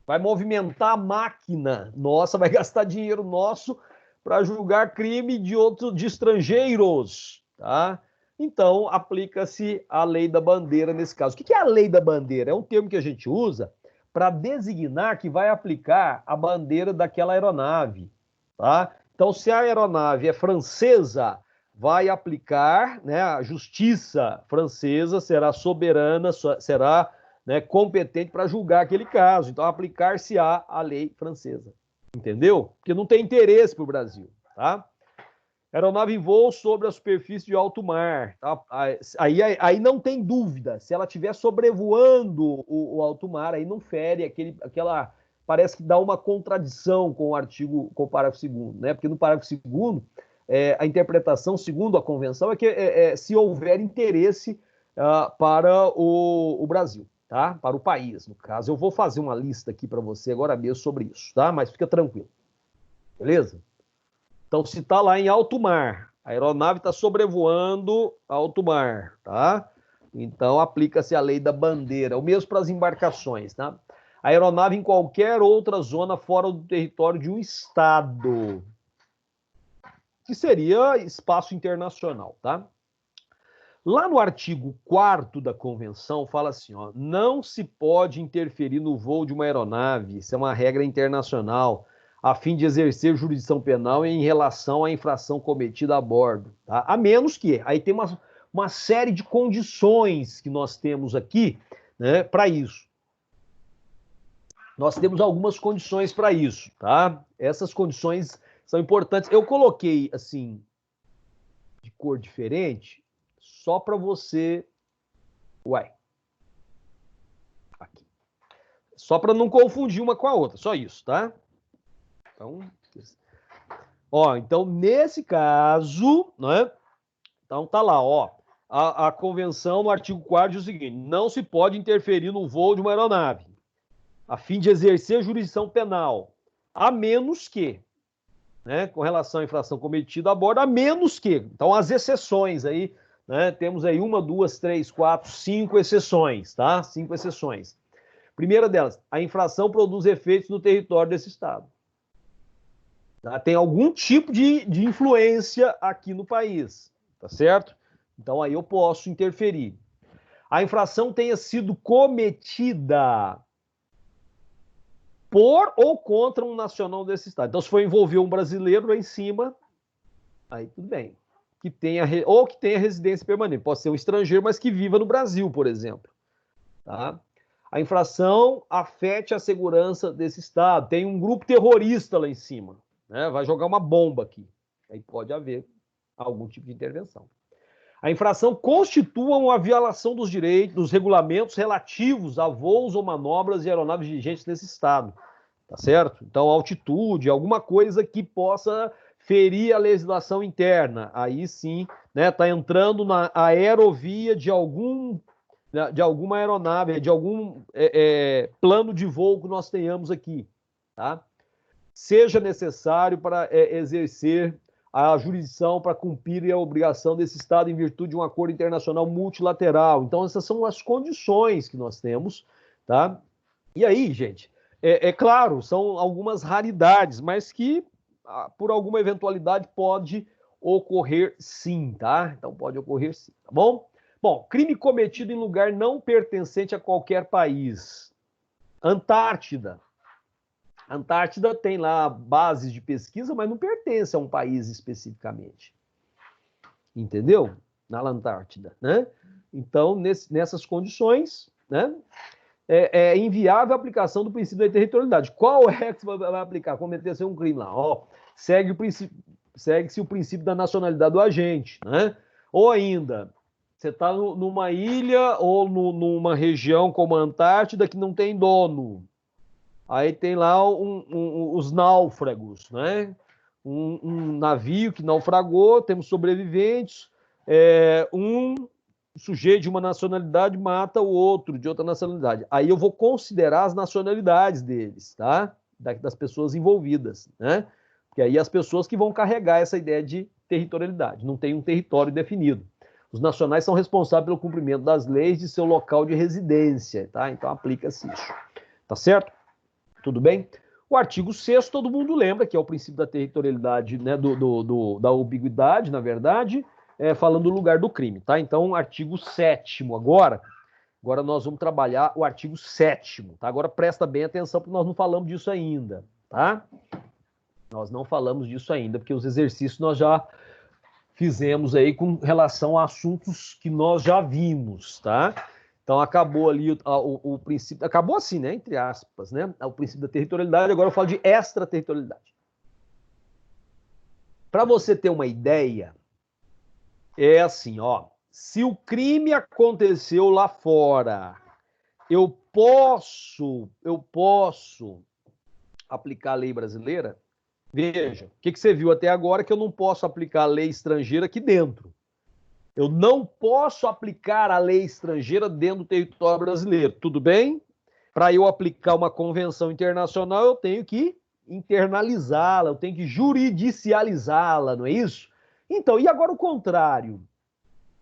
Vai movimentar a máquina nossa, vai gastar dinheiro nosso para julgar crime de estrangeiros, tá? Então, aplica-se a lei da bandeira nesse caso. O que é a lei da bandeira? É um termo que a gente usa para designar que vai aplicar a bandeira daquela aeronave, tá? Então, se a aeronave é francesa, vai aplicar, né, a justiça francesa será soberana, será, né, competente para julgar aquele caso. Então, aplicar-se-á a lei francesa. Entendeu? Porque não tem interesse para o Brasil, tá? Aeronave em voo sobre a superfície de alto mar. Tá? Aí não tem dúvida. Se ela estiver sobrevoando o alto mar, aí não fere aquela. Parece que dá uma contradição com o artigo, com o parágrafo 2º, né? Porque no parágrafo 2º, a interpretação, segundo a convenção, é que se houver interesse para o Brasil, tá? Para o país, no caso. Eu vou fazer uma lista aqui para você agora mesmo sobre isso, tá? Mas fica tranquilo. Beleza? Então, se está lá em alto mar, a aeronave está sobrevoando alto mar, tá? Então, aplica-se a lei da bandeira. O mesmo para as embarcações, tá? A aeronave em qualquer outra zona fora do território de um estado, que seria espaço internacional, tá? Lá no artigo 4º da convenção, fala assim, ó, não se pode interferir no voo de uma aeronave, isso é uma regra internacional, a fim de exercer jurisdição penal em relação à infração cometida a bordo, tá? A menos que, aí tem uma série de condições que nós temos aqui, né, para isso. Nós temos algumas condições para isso, tá? Essas condições são importantes. Eu coloquei, assim, de cor diferente, só para você... Uai. Aqui. Só para não confundir uma com a outra, só isso, tá? Então, então nesse caso, né? Então tá lá, ó. A convenção no artigo 4º diz o seguinte: não se pode interferir no voo de uma aeronave a fim de exercer jurisdição penal, a menos que, né, com relação à infração cometida a bordo, a menos que. Então, as exceções aí, né? Temos aí 1, 2, 3, 4, 5 exceções, tá? 5 exceções. Primeira delas, a infração produz efeitos no território desse estado. Tá? Tem algum tipo de influência aqui no país, tá certo? Então aí eu posso interferir. A infração tenha sido cometida por ou contra um nacional desse estado. Então, se for envolver um brasileiro lá em cima, aí tudo bem. Que tenha residência permanente. Pode ser um estrangeiro, mas que viva no Brasil, por exemplo. Tá? A infração afete a segurança desse estado. Tem um grupo terrorista lá em cima, né? Vai jogar uma bomba aqui. Aí pode haver algum tipo de intervenção. A infração constitua uma violação dos direitos, dos regulamentos relativos a voos ou manobras de aeronaves vigentes nesse estado, tá certo? Então, altitude, alguma coisa que possa ferir a legislação interna, aí sim, né, tá entrando na aerovia de alguma aeronave, de algum plano de voo que nós tenhamos aqui, tá? Seja necessário para exercer a jurisdição para cumprir a obrigação desse Estado em virtude de um acordo internacional multilateral. Então, essas são as condições que nós temos, tá? E aí, gente, claro, são algumas raridades, mas que, por alguma eventualidade, pode ocorrer sim, tá? Então, pode ocorrer sim, tá bom? Bom, crime cometido em lugar não pertencente a qualquer país. Antártida. A Antártida tem lá bases de pesquisa, mas não pertence a um país especificamente. Entendeu? Na Antártida, né? Então, nessas condições, né, é inviável a aplicação do princípio da territorialidade. Qual é que você vai aplicar? Cometer um crime lá. Ó, segue-se o princípio da nacionalidade do agente, né? Ou ainda, você está numa ilha ou numa região como a Antártida que não tem dono. Aí tem lá os náufragos, né? Um navio que naufragou, temos sobreviventes, um o sujeito de uma nacionalidade mata o outro de outra nacionalidade. Aí eu vou considerar as nacionalidades deles, tá? Das pessoas envolvidas, né? Porque aí as pessoas que vão carregar essa ideia de territorialidade, não tem um território definido. Os nacionais são responsáveis pelo cumprimento das leis de seu local de residência, tá? Então aplica-se isso. Tá certo? Tudo bem? O artigo 6º, todo mundo lembra, que é o princípio da territorialidade, né, da ambiguidade, na verdade, falando do lugar do crime, tá? Então, artigo 7º agora nós vamos trabalhar o artigo 7º, tá? Agora presta bem atenção, porque nós não falamos disso ainda, tá? Nós não falamos disso ainda, porque os exercícios nós já fizemos aí com relação a assuntos que nós já vimos, tá? Então acabou ali o princípio, acabou assim, né? Entre aspas, né? O princípio da territorialidade, agora eu falo de extraterritorialidade. Para você ter uma ideia, é assim, ó. Se o crime aconteceu lá fora, eu posso aplicar a lei brasileira? Veja, o que você viu até agora que eu não posso aplicar a lei estrangeira aqui dentro. Eu não posso aplicar a lei estrangeira dentro do território brasileiro. Tudo bem? Para eu aplicar uma convenção internacional, eu tenho que internalizá-la, eu tenho que juridicializá-la, não é isso? Então, e agora o contrário?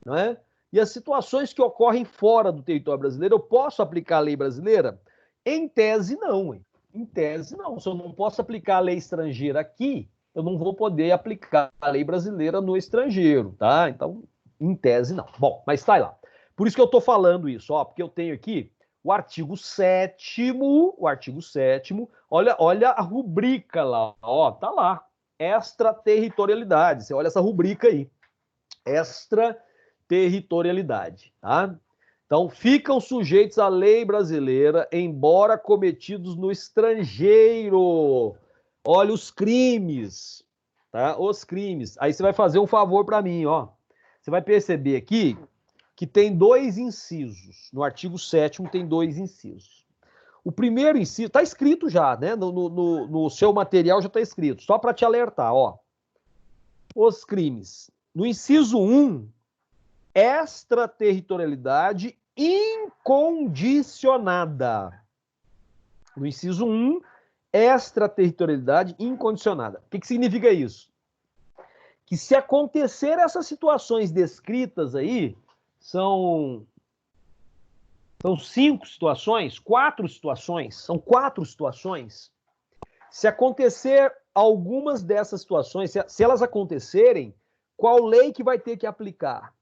Não é? E as situações que ocorrem fora do território brasileiro, eu posso aplicar a lei brasileira? Em tese, não. Em tese, não. Se eu não posso aplicar a lei estrangeira aqui, eu não vou poder aplicar a lei brasileira no estrangeiro, tá? Então, em tese, não. Bom, mas tá aí lá. Por isso que eu tô falando isso, ó, porque eu tenho aqui o artigo 7º, olha a rubrica lá, ó, tá lá. Extraterritorialidade. Você olha essa rubrica aí. Extraterritorialidade, tá? Então, ficam sujeitos à lei brasileira, embora cometidos no estrangeiro. Olha os crimes, tá? Os crimes. Aí você vai fazer um favor para mim, ó. Você vai perceber aqui que tem 2 incisos. No artigo 7º tem 2 incisos. O primeiro inciso, está escrito já, né? No seu material já está escrito. Só para te alertar, ó. Os crimes. No inciso 1, extraterritorialidade incondicionada. No inciso 1, extraterritorialidade incondicionada. O que significa isso? Que se acontecer essas situações descritas aí, são 5 situações, 4 situações, são 4 situações. Se acontecer algumas dessas situações, se elas acontecerem, qual lei que vai ter que aplicar?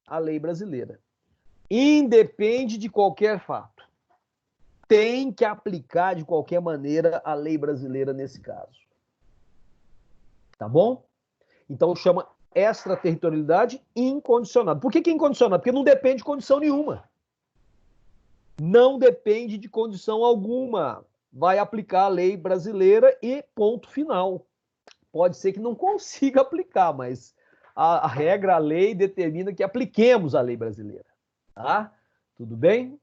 A lei brasileira. Independe de qualquer fato. Tem que aplicar de qualquer maneira a lei brasileira nesse caso. Tá bom? Então chama extraterritorialidade incondicionada. Por que incondicionada? Porque não depende de condição nenhuma. Não depende de condição alguma. Vai aplicar a lei brasileira e ponto final. Pode ser que não consiga aplicar, mas a regra, a lei, determina que apliquemos a lei brasileira. Tá? Tudo bem?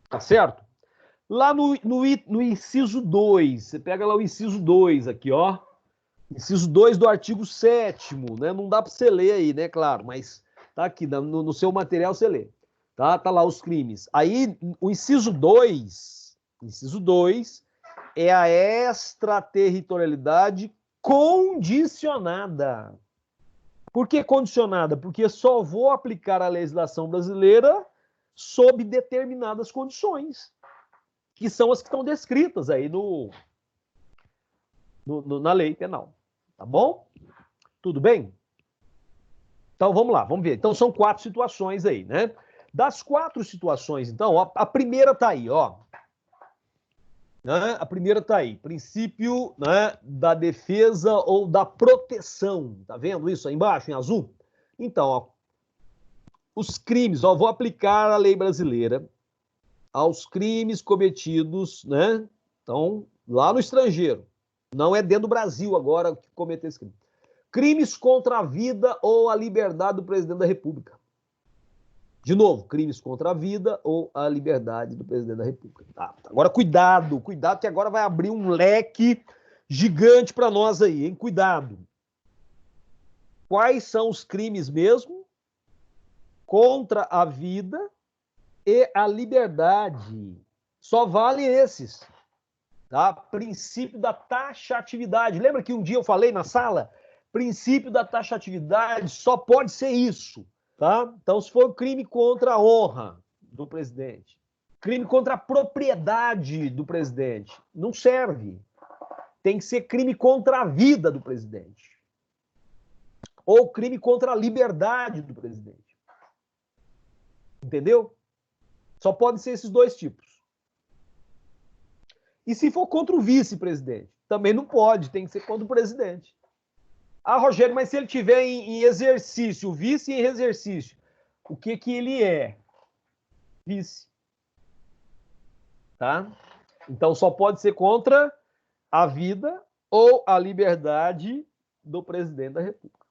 Tá certo? Lá no inciso 2, você pega lá o inciso 2 aqui, ó. Inciso 2 do artigo 7º, né? Não dá para você ler aí, né? Claro, mas tá aqui, no seu material você lê. Tá lá os crimes. Aí, o inciso 2 é a extraterritorialidade condicionada. Por que condicionada? Porque só vou aplicar a legislação brasileira sob determinadas condições, que são as que estão descritas aí na lei penal. Tá bom? Tudo bem? Então vamos lá, vamos ver. Então são 4 situações aí, né? Das 4 situações, então, a primeira tá aí, ó. Né? A primeira tá aí, princípio, né, da defesa ou da proteção. Tá vendo isso aí embaixo, em azul? Então, ó, os crimes, ó, vou aplicar a lei brasileira aos crimes cometidos, né? Então, lá no estrangeiro. Não é dentro do Brasil agora que cometer esse crime. Crimes contra a vida ou a liberdade do presidente da República. De novo, crimes contra a vida ou a liberdade do presidente da República. Tá. Agora, cuidado, que agora vai abrir um leque gigante para nós aí, hein? Cuidado. quais são os crimes mesmo? Contra a vida e a liberdade. Só vale esses. Tá? Princípio da taxatividade. Lembra que um dia eu falei na sala? Princípio da taxatividade só pode ser isso. Tá? Então, se for crime contra a honra do presidente, crime contra a propriedade do presidente, não serve. Tem que ser crime contra a vida do presidente. Ou crime contra a liberdade do presidente. Entendeu? Só pode ser esses dois tipos. E se for contra o vice-presidente? Também não pode, tem que ser contra o presidente. Ah, Rogério, mas se ele tiver em exercício, o vice em exercício, o que que ele é? Vice. Tá? Então só pode ser contra a vida ou a liberdade do presidente da República.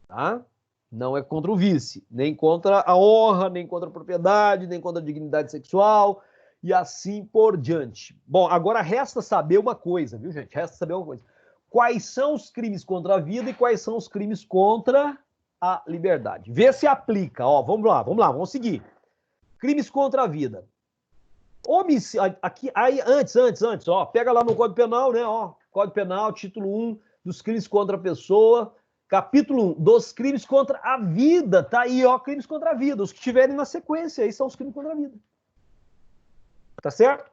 Tá? Não é contra o vice, nem contra a honra, nem contra a propriedade, nem contra a dignidade sexual e assim por diante. Bom, agora resta saber uma coisa, viu, gente? Resta saber uma coisa. Quais são os crimes contra a vida e quais são os crimes contra a liberdade? Vê se aplica. Ó, vamos seguir. Crimes contra a vida. Homicídio, aqui, aí, antes, ó, pega lá no Código Penal, né, ó, Código Penal, título 1, dos crimes contra a pessoa, capítulo 1, dos crimes contra a vida, tá aí, ó, crimes contra a vida, os que estiverem na sequência, aí são os crimes contra a vida. Tá certo?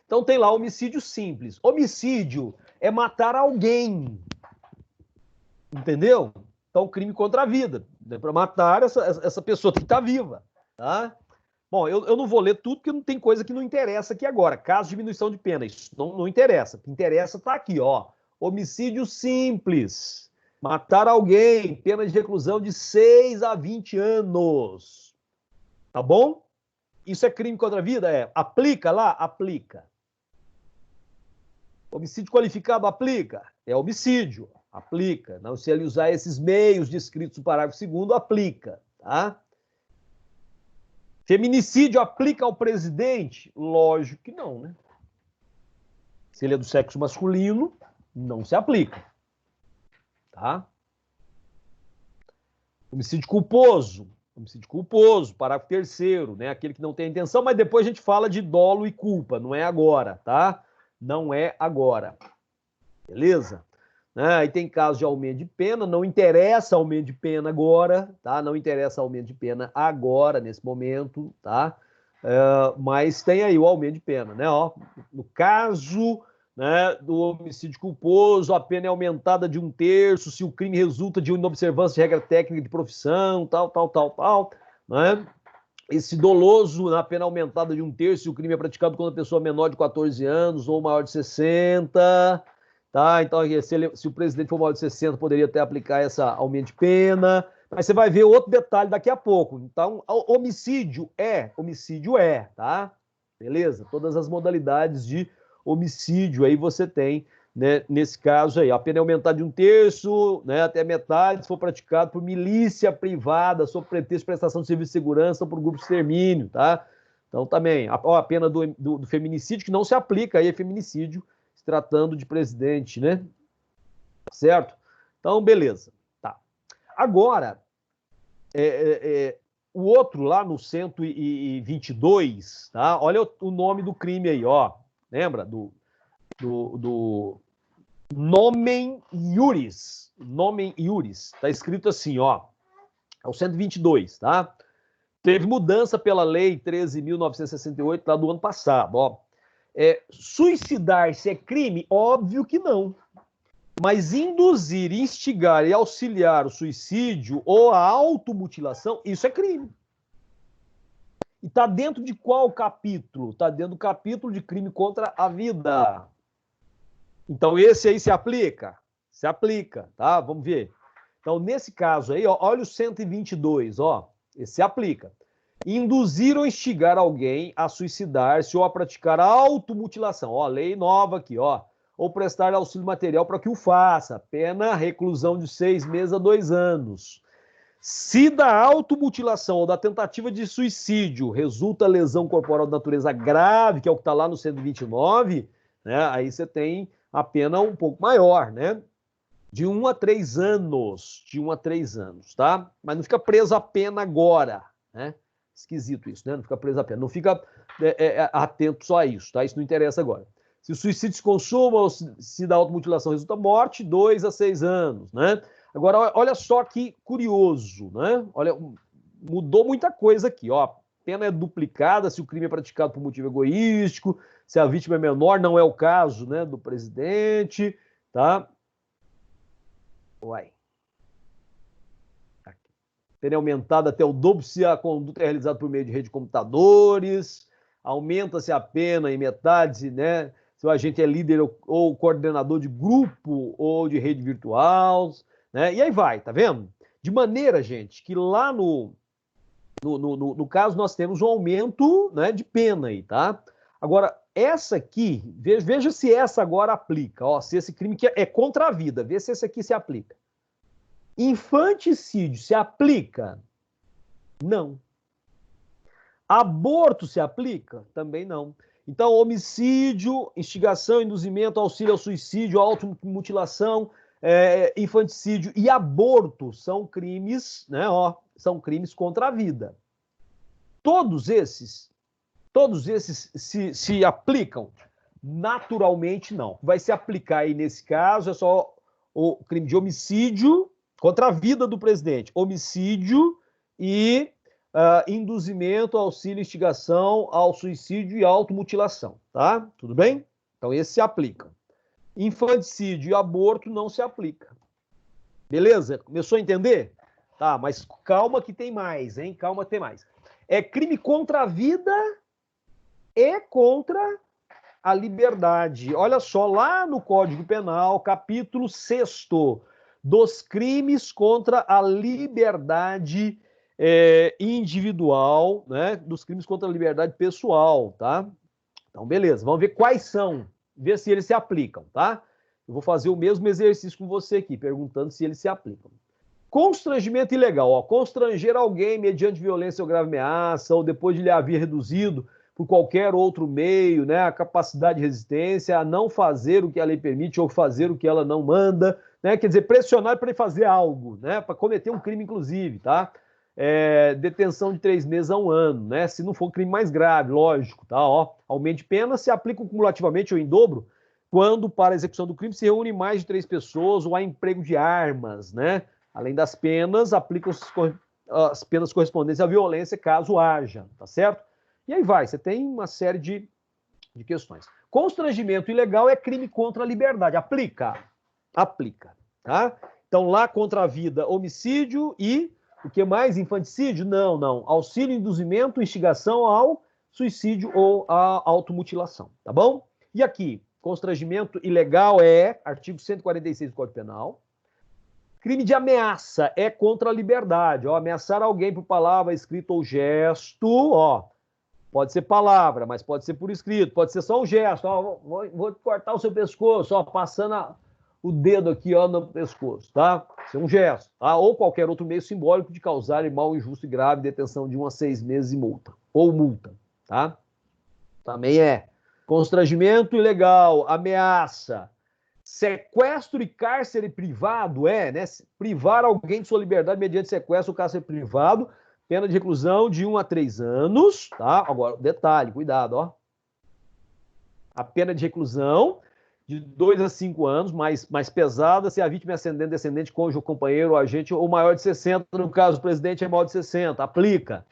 Então tem lá homicídio simples. Homicídio é matar alguém, entendeu? Então crime contra a vida, para matar essa pessoa tem que estar viva, tá? Bom, eu não vou ler tudo, porque não tem coisa que não interessa aqui agora. Caso de diminuição de pena, isso não interessa. O que interessa está aqui, ó. Homicídio simples. Matar alguém, pena de reclusão de 6 a 20 anos. Tá bom? Isso é crime contra a vida? É. Aplica lá? Aplica. Homicídio qualificado? Aplica. É homicídio. Aplica. Não, se ele usar esses meios descritos no parágrafo 2º, aplica. Tá? Feminicídio aplica ao presidente? Lógico que não, né? Se ele é do sexo masculino, não se aplica. Tá? Homicídio culposo. Homicídio culposo, parágrafo 3º, né? Aquele que não tem intenção, mas depois a gente fala de dolo e culpa. Não é agora, tá? Não é agora. Beleza? Aí tem caso de aumento de pena, não interessa aumento de pena agora, tá? Não interessa aumento de pena agora, nesse momento, tá? Mas tem aí o aumento de pena, né? Ó, no caso, né, do homicídio culposo, a pena é aumentada de 1/3 se o crime resulta de uma inobservância de regra técnica de profissão, tal, né? Esse doloso, a pena aumentada de 1/3 se o crime é praticado contra pessoa menor de 14 anos ou maior de 60, tá? Então, se o presidente for maior de 60, poderia até aplicar essa aumento de pena. Mas você vai ver outro detalhe daqui a pouco. Então, homicídio é, tá? Beleza? Todas as modalidades de homicídio aí você tem, né, nesse caso aí. A pena é aumentada de 1/3, né, até metade, se for praticado por milícia privada, sob pretexto de prestação de serviço de segurança ou por grupo de extermínio, tá? Então, também, a pena do feminicídio, que não se aplica aí, é feminicídio, se tratando de presidente, né? Certo? Então, beleza. Tá. Agora, o outro lá no 122, tá? Olha o nome do crime aí, ó. Lembra? Do nomen iuris. Nomen iuris. Tá escrito assim, ó. É o 122, tá? Teve mudança pela lei 13.968 lá do ano passado, ó. Suicidar-se é crime? Óbvio que não. Mas induzir, instigar e auxiliar o suicídio ou a automutilação, isso é crime. E está dentro de qual capítulo? Está dentro do capítulo de crime contra a vida. Então, esse aí se aplica? Se aplica, tá? Vamos ver. Então, nesse caso aí, ó, olha o 122, ó. Esse se aplica. Induzir ou instigar alguém a suicidar-se ou a praticar automutilação. Ó, lei nova aqui, ó. Ou prestar auxílio material para que o faça. Pena, reclusão de 6 meses a 2 anos. Se da automutilação ou da tentativa de suicídio resulta lesão corporal de natureza grave, que é o que está lá no 129, né, aí você tem a pena um pouco maior, né? De 1 a 3 anos. De 1 a 3 anos, tá? Mas não fica preso à pena agora, né? Esquisito isso, né? Não fica preso à pena. Não fica atento só a isso, tá? Isso não interessa agora. Se o suicídio se consuma ou se da automutilação resulta morte, 2 a 6 anos, né? Agora, olha só que curioso, né? Olha, mudou muita coisa aqui, ó. A pena é duplicada se o crime é praticado por motivo egoístico, se a vítima é menor, não é o caso, né, do presidente, tá? Uai. Pena é aumentada até o dobro se a conduta é realizada por meio de rede de computadores, aumenta-se a pena em metade, né? Se o agente é líder ou coordenador de grupo ou de rede virtual, né? E aí vai, tá vendo? De maneira, gente, que lá no caso nós temos um aumento, né, de pena aí, tá? Agora, essa aqui, veja se essa agora aplica, ó, se esse crime que é contra a vida, vê se esse aqui se aplica. Infanticídio se aplica? Não. Aborto se aplica? Também não. Então, homicídio, instigação, induzimento, auxílio ao suicídio, automutilação, infanticídio e aborto são crimes, né? Ó, são crimes contra a vida. Todos esses se aplicam? Naturalmente, não. Vai se aplicar aí nesse caso é só o crime de homicídio contra a vida do presidente, homicídio e induzimento, auxílio, instigação ao suicídio e automutilação, tá? Tudo bem? Então, esses se aplicam. Infanticídio e aborto não se aplica. Beleza? Começou a entender? Tá, mas calma que tem mais, hein? Calma que tem mais. É crime contra a vida e contra a liberdade. Olha só, lá no Código Penal, capítulo 6º, dos crimes contra a liberdade individual, né? Dos crimes contra a liberdade pessoal, tá? Então, beleza, vamos ver quais são, ver se eles se aplicam, tá? Eu vou fazer o mesmo exercício com você aqui, perguntando se eles se aplicam. Constrangimento ilegal, ó, constranger alguém mediante violência ou grave ameaça, ou depois de lhe haver reduzido por qualquer outro meio, né, a capacidade de resistência, a não fazer o que a lei permite ou fazer o que ela não manda, né, quer dizer, pressionar para ele fazer algo, né, para cometer um crime, inclusive, tá? Detenção de 3 meses a 1 ano, né, se não for um crime mais grave, lógico, tá? Ó, aumento de pena se aplica cumulativamente ou em dobro quando para a execução do crime se reúne mais de 3 pessoas ou há emprego de armas, né? Além das penas, aplicam as penas correspondentes à violência, caso haja, tá certo? E aí vai, você tem uma série de questões. Constrangimento ilegal é crime contra a liberdade. Aplica? Aplica, tá? Então, lá contra a vida, homicídio e o que mais? Infanticídio? Não, não. Auxílio, induzimento, instigação ao suicídio ou à automutilação, tá bom? E aqui, constrangimento ilegal é artigo 146 do Código Penal. Crime de ameaça é contra a liberdade. Ó, ameaçar alguém por palavra, escrito ou gesto, ó, pode ser palavra, mas pode ser por escrito, pode ser só um gesto. Ó, vou cortar o seu pescoço, ó, passando o dedo aqui, ó, no pescoço, tá? Isso é um gesto, tá? Ou qualquer outro meio simbólico de causar mal injusto e grave, detenção de 1 a 6 meses e multa. Ou multa, tá? Também é constrangimento ilegal, ameaça, sequestro e cárcere privado, né? Privar alguém de sua liberdade mediante sequestro ou cárcere privado, pena de reclusão de 1 a 3 anos, tá? Agora, detalhe, cuidado, ó. A pena de reclusão de 2 a 5 anos, mais pesada, se a vítima é ascendente, descendente, cônjuge, companheiro, agente ou maior de 60, no caso, o presidente é maior de 60, aplica.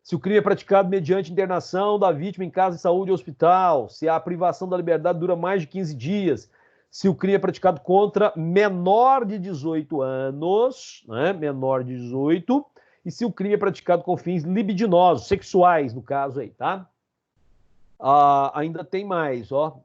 Se o crime é praticado mediante internação da vítima em casa de saúde ou hospital, se a privação da liberdade dura mais de 15 dias, se o crime é praticado contra menor de 18 anos, né, menor de 18, e se o crime é praticado com fins libidinosos, sexuais, no caso aí, tá? Ainda tem mais, ó.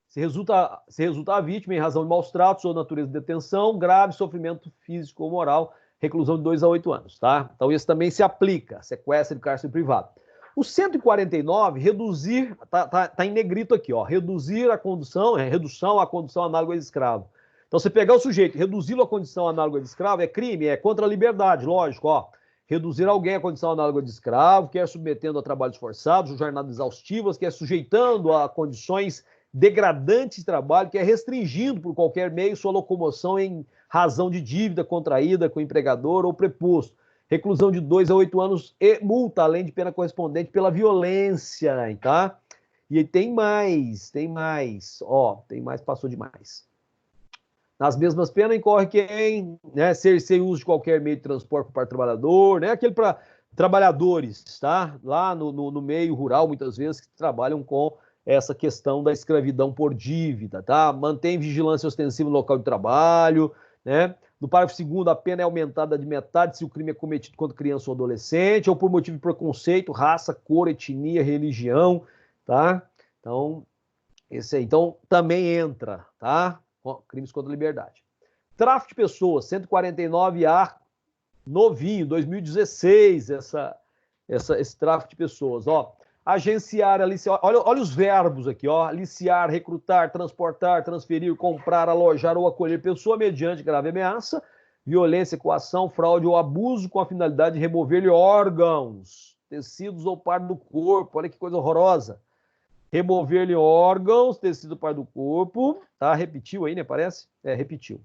Se resulta a vítima em razão de maus tratos ou natureza de detenção, grave sofrimento físico ou moral, reclusão de 2 a 8 anos, tá? Então, isso também se aplica, sequestro de cárcere privado. O 149, reduzir, tá em negrito aqui, ó, reduzir a condição, redução à condição análoga de escravo. Então, você pegar o sujeito, reduzi-lo à condição análoga de escravo, é crime, é contra a liberdade, lógico, ó. Reduzir alguém à condição análoga de escravo, quer submetendo a trabalhos forçados, jornadas exaustivas, quer sujeitando a condições degradante de trabalho, que é restringindo por qualquer meio sua locomoção em razão de dívida contraída com o empregador ou preposto. Reclusão de 2 a 8 anos e multa, além de pena correspondente pela violência, tá? E tem mais, passou demais. Nas mesmas penas incorre quem, né, cerceia o uso de qualquer meio de transporte para o trabalhador, né, aquele para trabalhadores, tá? Lá no meio rural, muitas vezes, que trabalham com essa questão da escravidão por dívida, tá? Mantém vigilância ostensiva no local de trabalho, né? No parágrafo 2º, a pena é aumentada de metade se o crime é cometido contra criança ou adolescente, ou por motivo de preconceito, raça, cor, etnia, religião, tá? Então, esse aí. Então, também entra, tá? Crimes contra a liberdade. Tráfico de pessoas, 149A, novinho, 2016, esse tráfico de pessoas, ó. Agenciar, aliciar, olha os verbos aqui, ó. Aliciar, recrutar, transportar, transferir, comprar, alojar ou acolher pessoa mediante grave ameaça, violência, coação, fraude ou abuso com a finalidade de remover-lhe órgãos, tecidos ou parte do corpo. Olha que coisa horrorosa. Remover-lhe órgãos, tecido ou parte do corpo. Tá? Repetiu aí, né? Parece? Repetiu.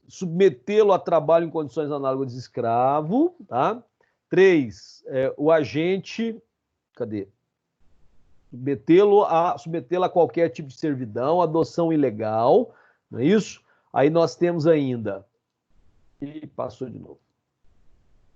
Submetê-lo a trabalho em condições análogas de escravo, tá? 3, o agente, submetê-lo a qualquer tipo de servidão, adoção ilegal, não é isso? Aí nós temos ainda, passou de novo,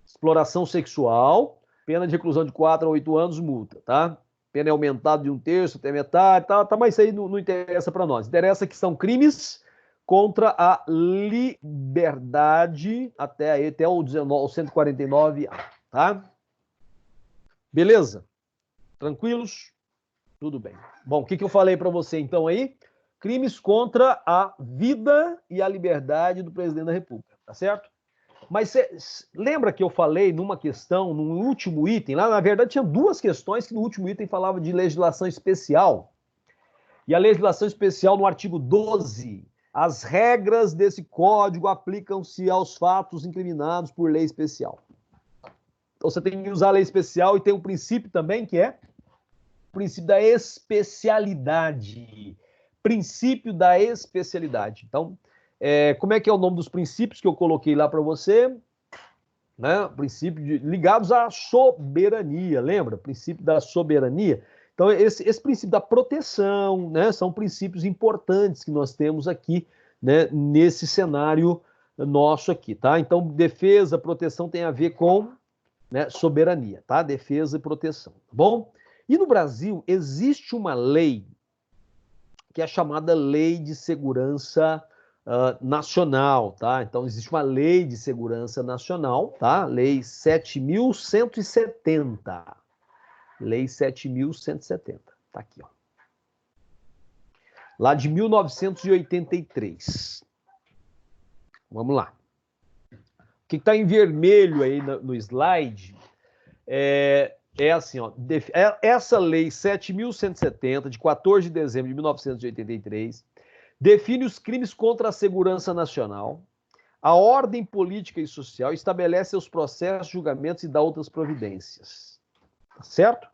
exploração sexual, pena de reclusão de 4 a 8 anos, multa, tá? Pena é aumentada de 1/3 até metade, tá? Mas isso aí não interessa para nós. Interessa que são crimes contra a liberdade até o 149A, tá? Beleza? Tranquilos? Tudo bem. Bom, o que eu falei para você então aí? Crimes contra a vida e a liberdade do presidente da República, tá certo? Mas você lembra que eu falei numa questão, no último item, lá na verdade tinha 2 questões que no último item falava de legislação especial. E a legislação especial no artigo 12, as regras desse código aplicam-se aos fatos incriminados por lei especial. Então você tem que usar a lei especial e tem um princípio também que é o princípio da especialidade. Princípio da especialidade. Então, como é que é o nome dos princípios que eu coloquei lá para você? Né? Ligados à soberania, lembra? Princípio da soberania. Então, esse princípio da proteção, né, são princípios importantes que nós temos aqui, né, nesse cenário nosso aqui, tá? Então, defesa, proteção tem a ver com, né, soberania, tá? Defesa e proteção, tá bom? E no Brasil existe uma lei que é a chamada Lei de Segurança Nacional, tá? Então, existe uma Lei de Segurança Nacional, tá? Lei 7.170. Lei 7.170. Tá aqui, ó. Lá de 1983. Vamos lá. O que está em vermelho aí no slide é assim, ó. Essa lei 7.170, de 14 de dezembro de 1983, define os crimes contra a segurança nacional, a ordem política e social, estabelece os processos, julgamentos e dá outras providências. Tá certo?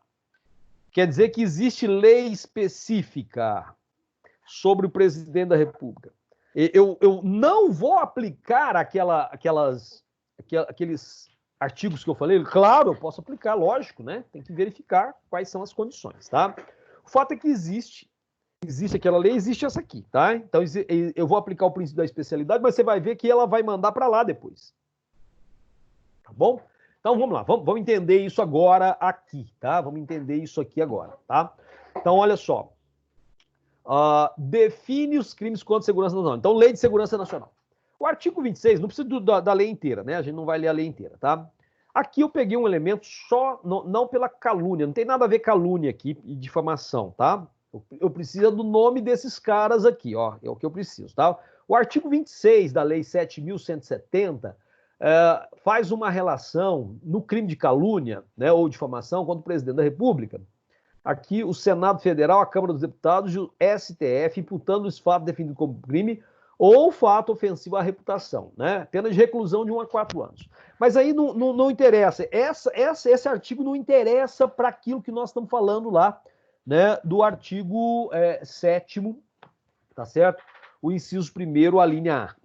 Quer dizer que existe lei específica sobre o presidente da República. Eu não vou aplicar aqueles artigos que eu falei. Claro, eu posso aplicar, lógico, né? Tem que verificar quais são as condições, tá? O fato é que existe aquela lei, existe essa aqui, tá? Então, eu vou aplicar o princípio da especialidade, mas você vai ver que ela vai mandar para lá depois. Tá bom? Então, vamos lá. Vamos entender isso agora aqui, tá? Vamos entender isso aqui agora, tá? Então, olha só. Define os crimes contra a segurança nacional. Então, Lei de Segurança Nacional. O artigo 26, não precisa da lei inteira, né? A gente não vai ler a lei inteira, tá? Aqui eu peguei um elemento só, não pela calúnia, não tem nada a ver calúnia aqui e difamação, tá? Eu preciso do nome desses caras aqui, ó, é o que eu preciso, tá? O artigo 26 da Lei 7.170 faz uma relação no crime de calúnia, né, ou difamação contra o presidente da República. Aqui o Senado Federal, a Câmara dos Deputados e o STF imputando esse fato definido como crime ou fato ofensivo à reputação, né? Pena de reclusão de 1 a 4 anos. Mas aí não interessa. Esse artigo não interessa para aquilo que nós estamos falando lá né, do artigo 7º, tá certo? O inciso 1º, a linha A.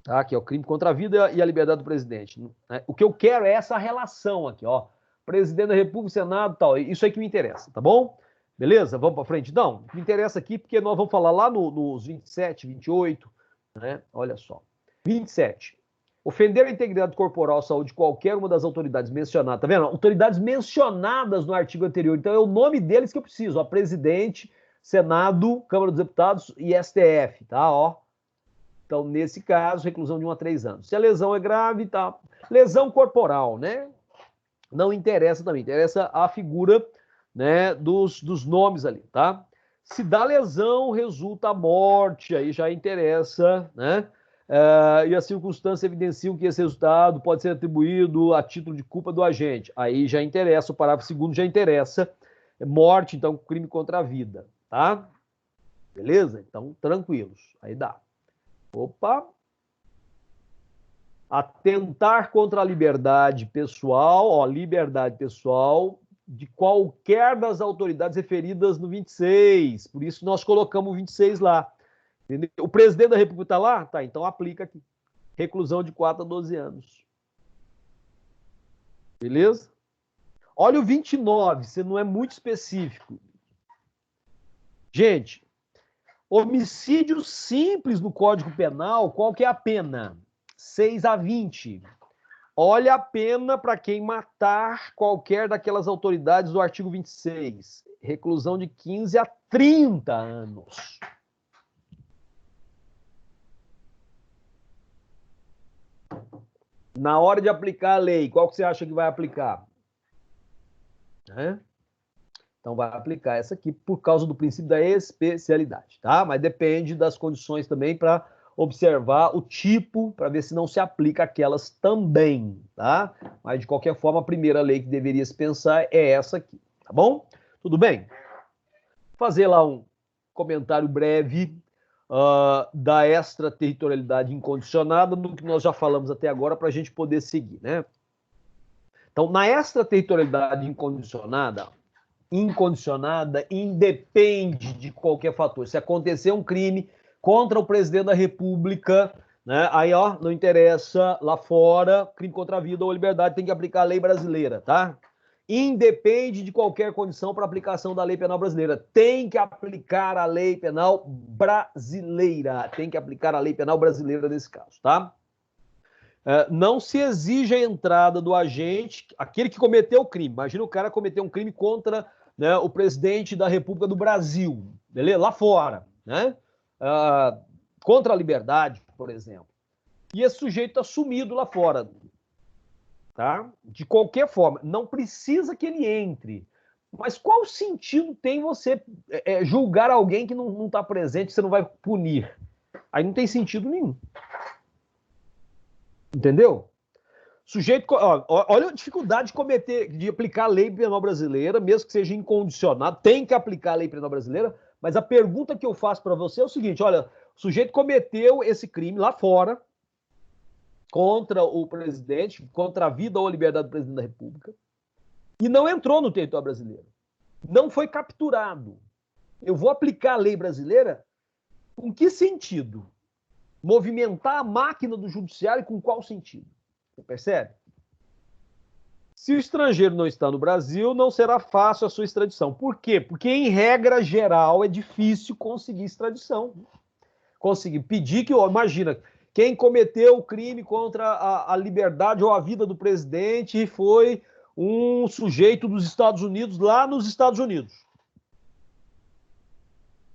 Tá? Que é o crime contra a vida e a liberdade do presidente. Né? O que eu quero é essa relação aqui, ó. Presidente da República, Senado, tal. Isso aí que me interessa, tá bom? Beleza? Vamos para frente? Não, me interessa aqui porque nós vamos falar lá nos 27, 28, né? Olha só. 27. Ofender a integridade corporal ou saúde de qualquer uma das autoridades mencionadas. Tá vendo? Autoridades mencionadas no artigo anterior. Então é o nome deles que eu preciso. Ó, presidente, Senado, Câmara dos Deputados e STF, tá? Ó. Então, nesse caso, reclusão de 1 a 3 anos. Se a lesão é grave, tá. Lesão corporal, né? Não interessa também. Interessa a figura, né, dos nomes ali, tá? Se da lesão resulta a morte, aí já interessa, né? E as circunstâncias evidenciam que esse resultado pode ser atribuído a título de culpa do agente. Aí já interessa, o parágrafo 2º já interessa. Morte, então, crime contra a vida, tá? Beleza? Então, tranquilos. Aí dá. Opa! Atentar contra a liberdade pessoal, ó, liberdade pessoal de qualquer das autoridades referidas no 26. Por isso nós colocamos o 26 lá. Entendeu? O presidente da República está lá? Tá, então aplica aqui. Reclusão de 4 a 12 anos. Beleza? Olha o 29, você não é muito específico. Gente, homicídio simples no Código Penal, qual que é a pena? 6 a 20. Olha a pena para quem matar qualquer daquelas autoridades do artigo 26. Reclusão de 15 a 30 anos. Na hora de aplicar a lei, qual que você acha que vai aplicar? Então vai aplicar essa aqui por causa do princípio da especialidade, tá? Mas depende das condições também para observar o tipo, para ver se não se aplica aquelas também, tá? Mas de qualquer forma, a primeira lei que deveria se pensar é essa aqui, tá bom? Tudo bem? Vou fazer lá um comentário breve da extraterritorialidade incondicionada, no que nós já falamos até agora, para a gente poder seguir, né? Então, na extraterritorialidade incondicionada independe de qualquer fator. Se acontecer um crime contra o presidente da República, né, aí, ó, não interessa, lá fora, crime contra a vida ou a liberdade, tem que aplicar a lei brasileira, tá? Independe de qualquer condição para aplicação da lei penal brasileira. Tem que aplicar a lei penal brasileira. Tem que aplicar a lei penal brasileira nesse caso, tá? Não se exige a entrada do agente, aquele que cometeu o crime. Imagina o cara cometer um crime contra, né, o presidente da República do Brasil, beleza? Lá fora, né? Contra a liberdade, por exemplo. E esse sujeito está sumido lá fora, tá? De qualquer forma, não precisa que ele entre. Mas qual sentido tem você julgar alguém que não está presente, você não vai punir? Aí não tem sentido nenhum. Entendeu? Sujeito, olha a dificuldade de aplicar a lei penal brasileira, mesmo que seja incondicionado, tem que aplicar a lei penal brasileira, mas a pergunta que eu faço para você é o seguinte, olha, o sujeito cometeu esse crime lá fora, contra o presidente, contra a vida ou a liberdade do presidente da República, e não entrou no território brasileiro. Não foi capturado. Eu vou aplicar a lei brasileira com que sentido? Movimentar a máquina do judiciário com qual sentido? Você percebe? Se o estrangeiro não está no Brasil, não será fácil a sua extradição. Por quê? Porque, em regra geral, é difícil conseguir extradição. Conseguir pedir que, imagina, quem cometeu o crime contra a liberdade ou a vida do presidente foi um sujeito dos Estados Unidos, lá nos Estados Unidos.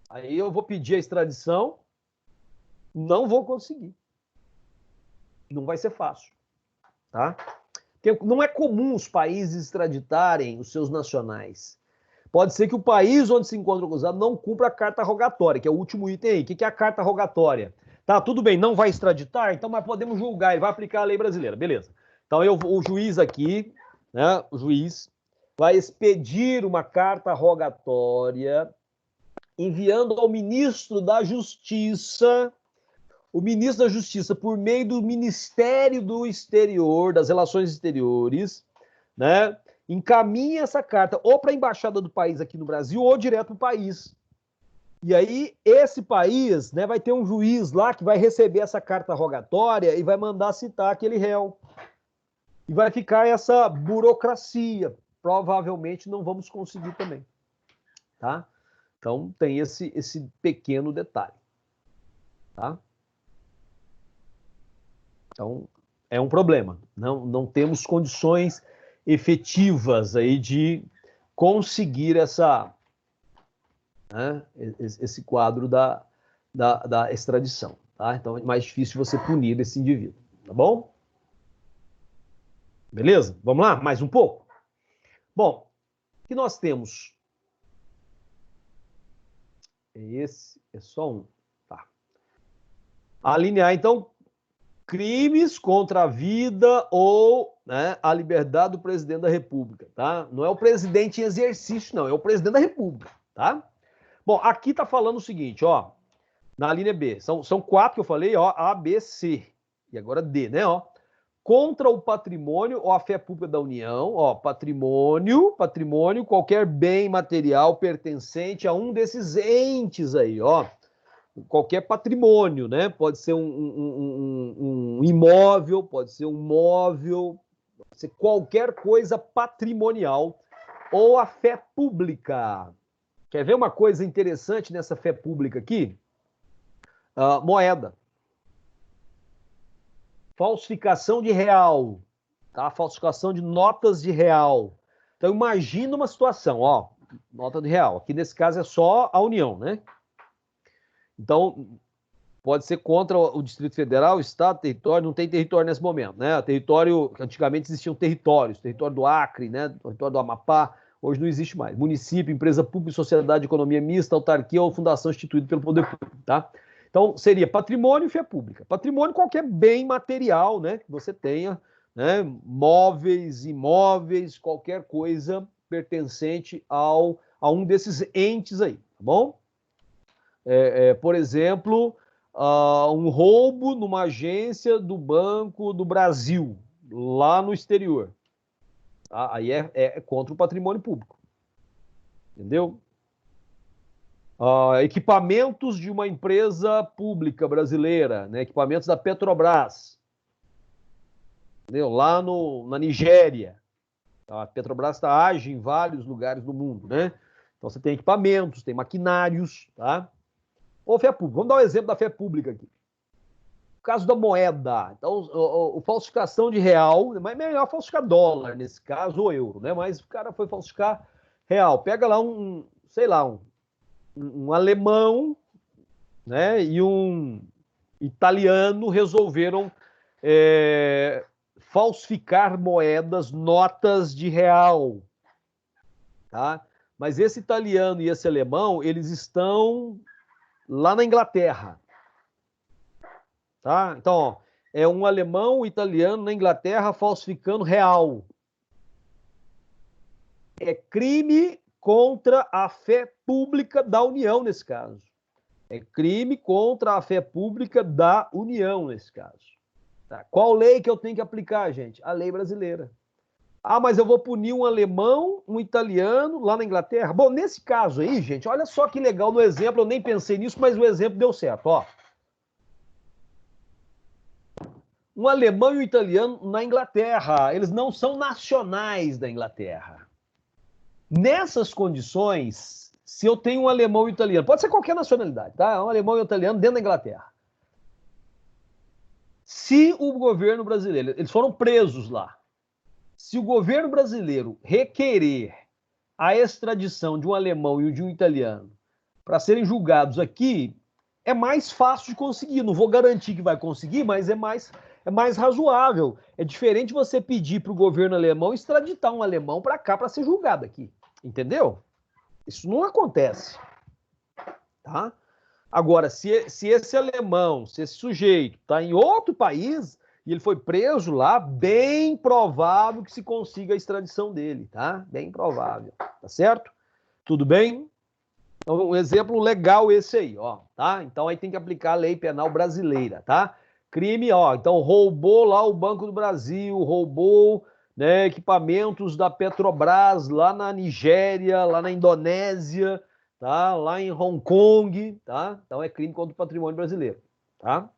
Aí eu vou pedir a extradição, não vou conseguir. Não vai ser fácil, tá? Porque não é comum os países extraditarem os seus nacionais. Pode ser que o país onde se encontra o acusado não cumpra a carta rogatória, que é o último item aí. O que é a carta rogatória? Tá, tudo bem, não vai extraditar, então mas podemos julgar, ele vai aplicar a lei brasileira, beleza. Então o juiz aqui, né, o juiz vai expedir uma carta rogatória enviando ao ministro da Justiça, o ministro da Justiça, por meio do Ministério do Exterior, das Relações Exteriores, né, encaminha essa carta ou para a embaixada do país aqui no Brasil ou direto para o país. E aí, esse país, né, vai ter um juiz lá que vai receber essa carta rogatória e vai mandar citar aquele réu. E vai ficar essa burocracia. Provavelmente não vamos conseguir também. Tá? Então, tem esse pequeno detalhe. Tá? Então, é um problema. Não temos condições efetivas aí de conseguir esse quadro da extradição. Tá? Então, é mais difícil você punir esse indivíduo. Tá bom? Beleza? Vamos lá? Mais um pouco? Bom, o que nós temos? Esse é só um. Tá. A linha A, então, crimes contra a vida ou, né, a liberdade do presidente da República, tá? Não é o presidente em exercício, não, é o presidente da República, tá? Bom, aqui tá falando o seguinte, ó, na linha B, são 4 que eu falei, ó, A, B, C, e agora D, né, ó. Contra o patrimônio ou a fé pública da União, ó, patrimônio, qualquer bem material pertencente a um desses entes aí, ó. Qualquer patrimônio, né? Pode ser um imóvel, pode ser um móvel, pode ser qualquer coisa patrimonial ou a fé pública. Quer ver uma coisa interessante nessa fé pública aqui? Moeda. Falsificação de real, tá? Falsificação de notas de real. Então imagina uma situação, ó, nota de real. Aqui nesse caso é só a União, né? Então, pode ser contra o Distrito Federal, o Estado, território, não tem território nesse momento, né? Território, antigamente existiam territórios, território do Acre, né? Território do Amapá, hoje não existe mais. Município, empresa pública, sociedade de economia mista, autarquia ou fundação instituída pelo poder público, tá? Então, seria patrimônio e fé pública. Patrimônio, qualquer bem material, né? Que você tenha, né? Móveis, imóveis, qualquer coisa pertencente a um desses entes aí, tá bom? Por exemplo, um roubo numa agência do Banco do Brasil, lá no exterior. Tá? Aí é contra o patrimônio público. Entendeu? Equipamentos de uma empresa pública brasileira, né? Equipamentos da Petrobras. Entendeu? Lá na Nigéria. A Petrobras age em vários lugares do mundo, né? Então você tem equipamentos, tem maquinários, tá? Ou fé pública. Vamos dar um exemplo da fé pública aqui. O caso da moeda. Então, falsificação de real, mas melhor falsificar dólar nesse caso, ou euro, né? Mas o cara foi falsificar real. Pega lá sei lá, um alemão, né? E um italiano resolveram falsificar moedas, notas de real, tá? Mas esse italiano e esse alemão, eles estão lá na Inglaterra. Tá? Então, ó, é um alemão, um italiano na Inglaterra falsificando real. É crime contra a fé pública da União nesse caso. É crime contra a fé pública da União nesse caso. Tá? Qual lei que eu tenho que aplicar, gente? A lei brasileira. Ah, mas eu vou punir um alemão, um italiano lá na Inglaterra? Bom, nesse caso aí, gente, olha só que legal no exemplo, eu nem pensei nisso, mas o exemplo deu certo, ó. Um alemão e um italiano na Inglaterra, eles não são nacionais da Inglaterra. Nessas condições, se eu tenho um alemão e um italiano, pode ser qualquer nacionalidade, tá? Um alemão e um italiano dentro da Inglaterra. Se o governo brasileiro, eles foram presos lá, se o governo brasileiro requerer a extradição de um alemão e de um italiano para serem julgados aqui, é mais fácil de conseguir. Não vou garantir que vai conseguir, mas é mais razoável. É diferente você pedir para o governo alemão extraditar um alemão para cá para ser julgado aqui. Entendeu? Isso não acontece. Tá? Agora, se esse alemão, se esse sujeito está em outro país e ele foi preso lá, bem provável que se consiga a extradição dele, tá? Bem provável, tá certo? Tudo bem? Então, um exemplo legal esse aí, ó, tá? Então, aí tem que aplicar a lei penal brasileira, tá? Crime, ó, então roubou lá o Banco do Brasil, roubou né, equipamentos da Petrobras lá na Nigéria, lá na Indonésia, tá? Lá em Hong Kong, tá? Então é crime contra o patrimônio brasileiro, tá?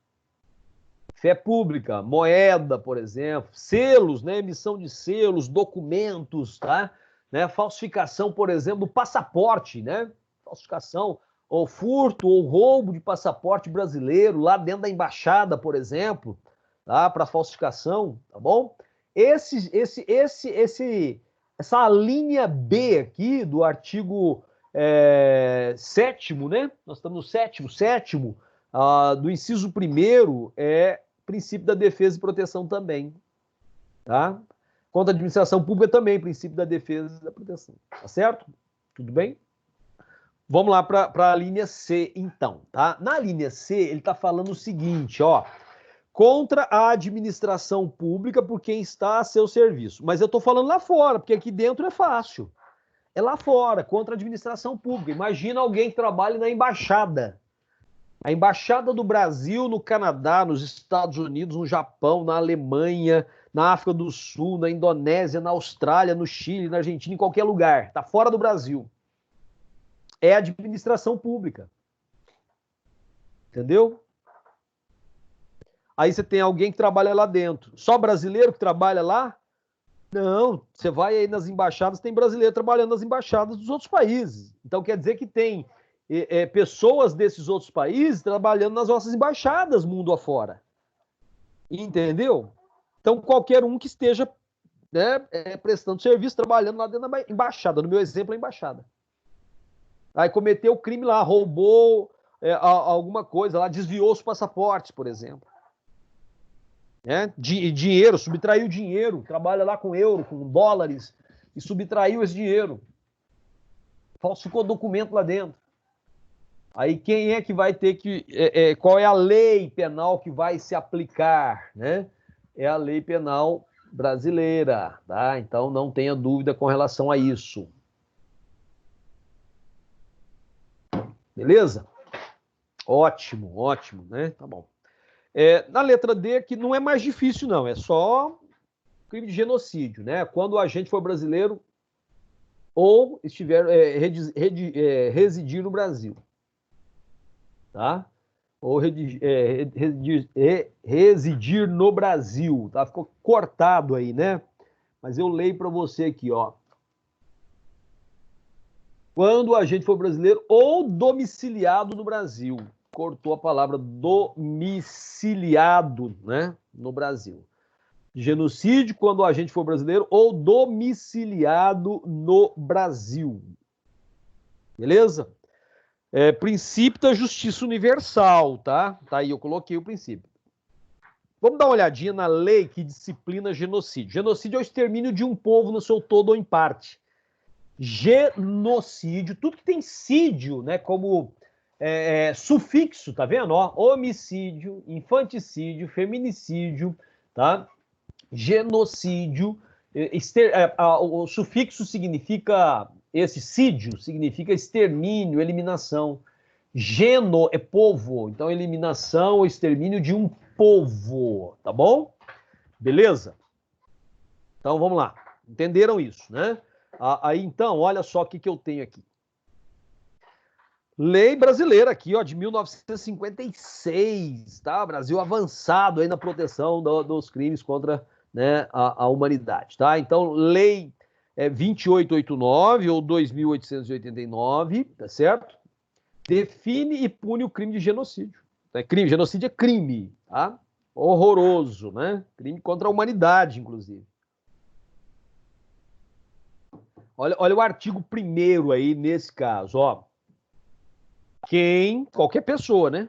Fé pública, moeda, por exemplo, selos, né, emissão de selos, documentos, tá? Né, falsificação, por exemplo, do passaporte, né? Falsificação ou furto ou roubo de passaporte brasileiro lá dentro da embaixada, por exemplo, tá? Para falsificação, tá bom? Essa linha B aqui do artigo 7º, né? Nós estamos no sétimo, do inciso 1º é princípio da defesa e proteção também, tá? Contra a administração pública também, princípio da defesa e da proteção, tá certo? Tudo bem? Vamos lá para a linha C, então, tá? Na linha C, ele está falando o seguinte, ó, contra a administração pública por quem está a seu serviço. Mas eu estou falando lá fora, porque aqui dentro é fácil. É lá fora, contra a administração pública. Imagina alguém que trabalha na embaixada. A embaixada do Brasil no Canadá, nos Estados Unidos, no Japão, na Alemanha, na África do Sul, na Indonésia, na Austrália, no Chile, na Argentina, em qualquer lugar. Está fora do Brasil. É administração pública. Entendeu? Aí você tem alguém que trabalha lá dentro. Só brasileiro que trabalha lá? Não, você vai aí nas embaixadas, tem brasileiro trabalhando nas embaixadas dos outros países. Então quer dizer que tem pessoas desses outros países trabalhando nas nossas embaixadas mundo afora. Entendeu? Então qualquer um que esteja, né, prestando serviço, trabalhando lá dentro da embaixada. No meu exemplo, a embaixada. Aí cometeu o crime lá, roubou alguma coisa lá, desviou os passaportes, por exemplo. Dinheiro, subtraiu dinheiro, trabalha lá com euro, com dólares, e subtraiu esse dinheiro. Falsificou documento lá dentro. Aí quem é que vai ter que... qual é a lei penal que vai se aplicar, né? É a lei penal brasileira, tá? Então não tenha dúvida com relação a isso. Beleza? Ótimo, ótimo, né? Tá bom. Na letra D, que não é mais difícil, não, é só crime de genocídio, né? Quando o agente for brasileiro ou estiver residir no Brasil, tá? Ou residir no Brasil, tá? Ficou cortado aí, né? Mas eu leio para você aqui, ó. Quando o agente for brasileiro ou domiciliado no Brasil. Cortou a palavra domiciliado, né, no Brasil. Genocídio quando o agente for brasileiro ou domiciliado no Brasil. Beleza? Princípio da justiça universal, tá? Tá aí, eu coloquei o princípio. Vamos dar uma olhadinha na lei que disciplina genocídio. Genocídio é o extermínio de um povo no seu todo ou em parte. Genocídio, tudo que tem sídio, né, como sufixo, tá vendo? Ó, homicídio, infanticídio, feminicídio, tá? Genocídio, o sufixo significa, esse sídio significa extermínio, eliminação. Geno é povo, então eliminação ou extermínio de um povo, tá bom? Beleza? Então vamos lá, entenderam isso, né? Aí então, olha só o que eu tenho aqui. Lei brasileira aqui, ó, de 1956, tá? Brasil avançado aí na proteção dos crimes contra, né, a humanidade, tá? Então, lei 2889 ou 2889, tá certo? Define e pune o crime de genocídio. Genocídio é crime, tá? Horroroso, né? Crime contra a humanidade, inclusive. Olha o artigo 1º aí, nesse caso, ó. Qualquer pessoa, né?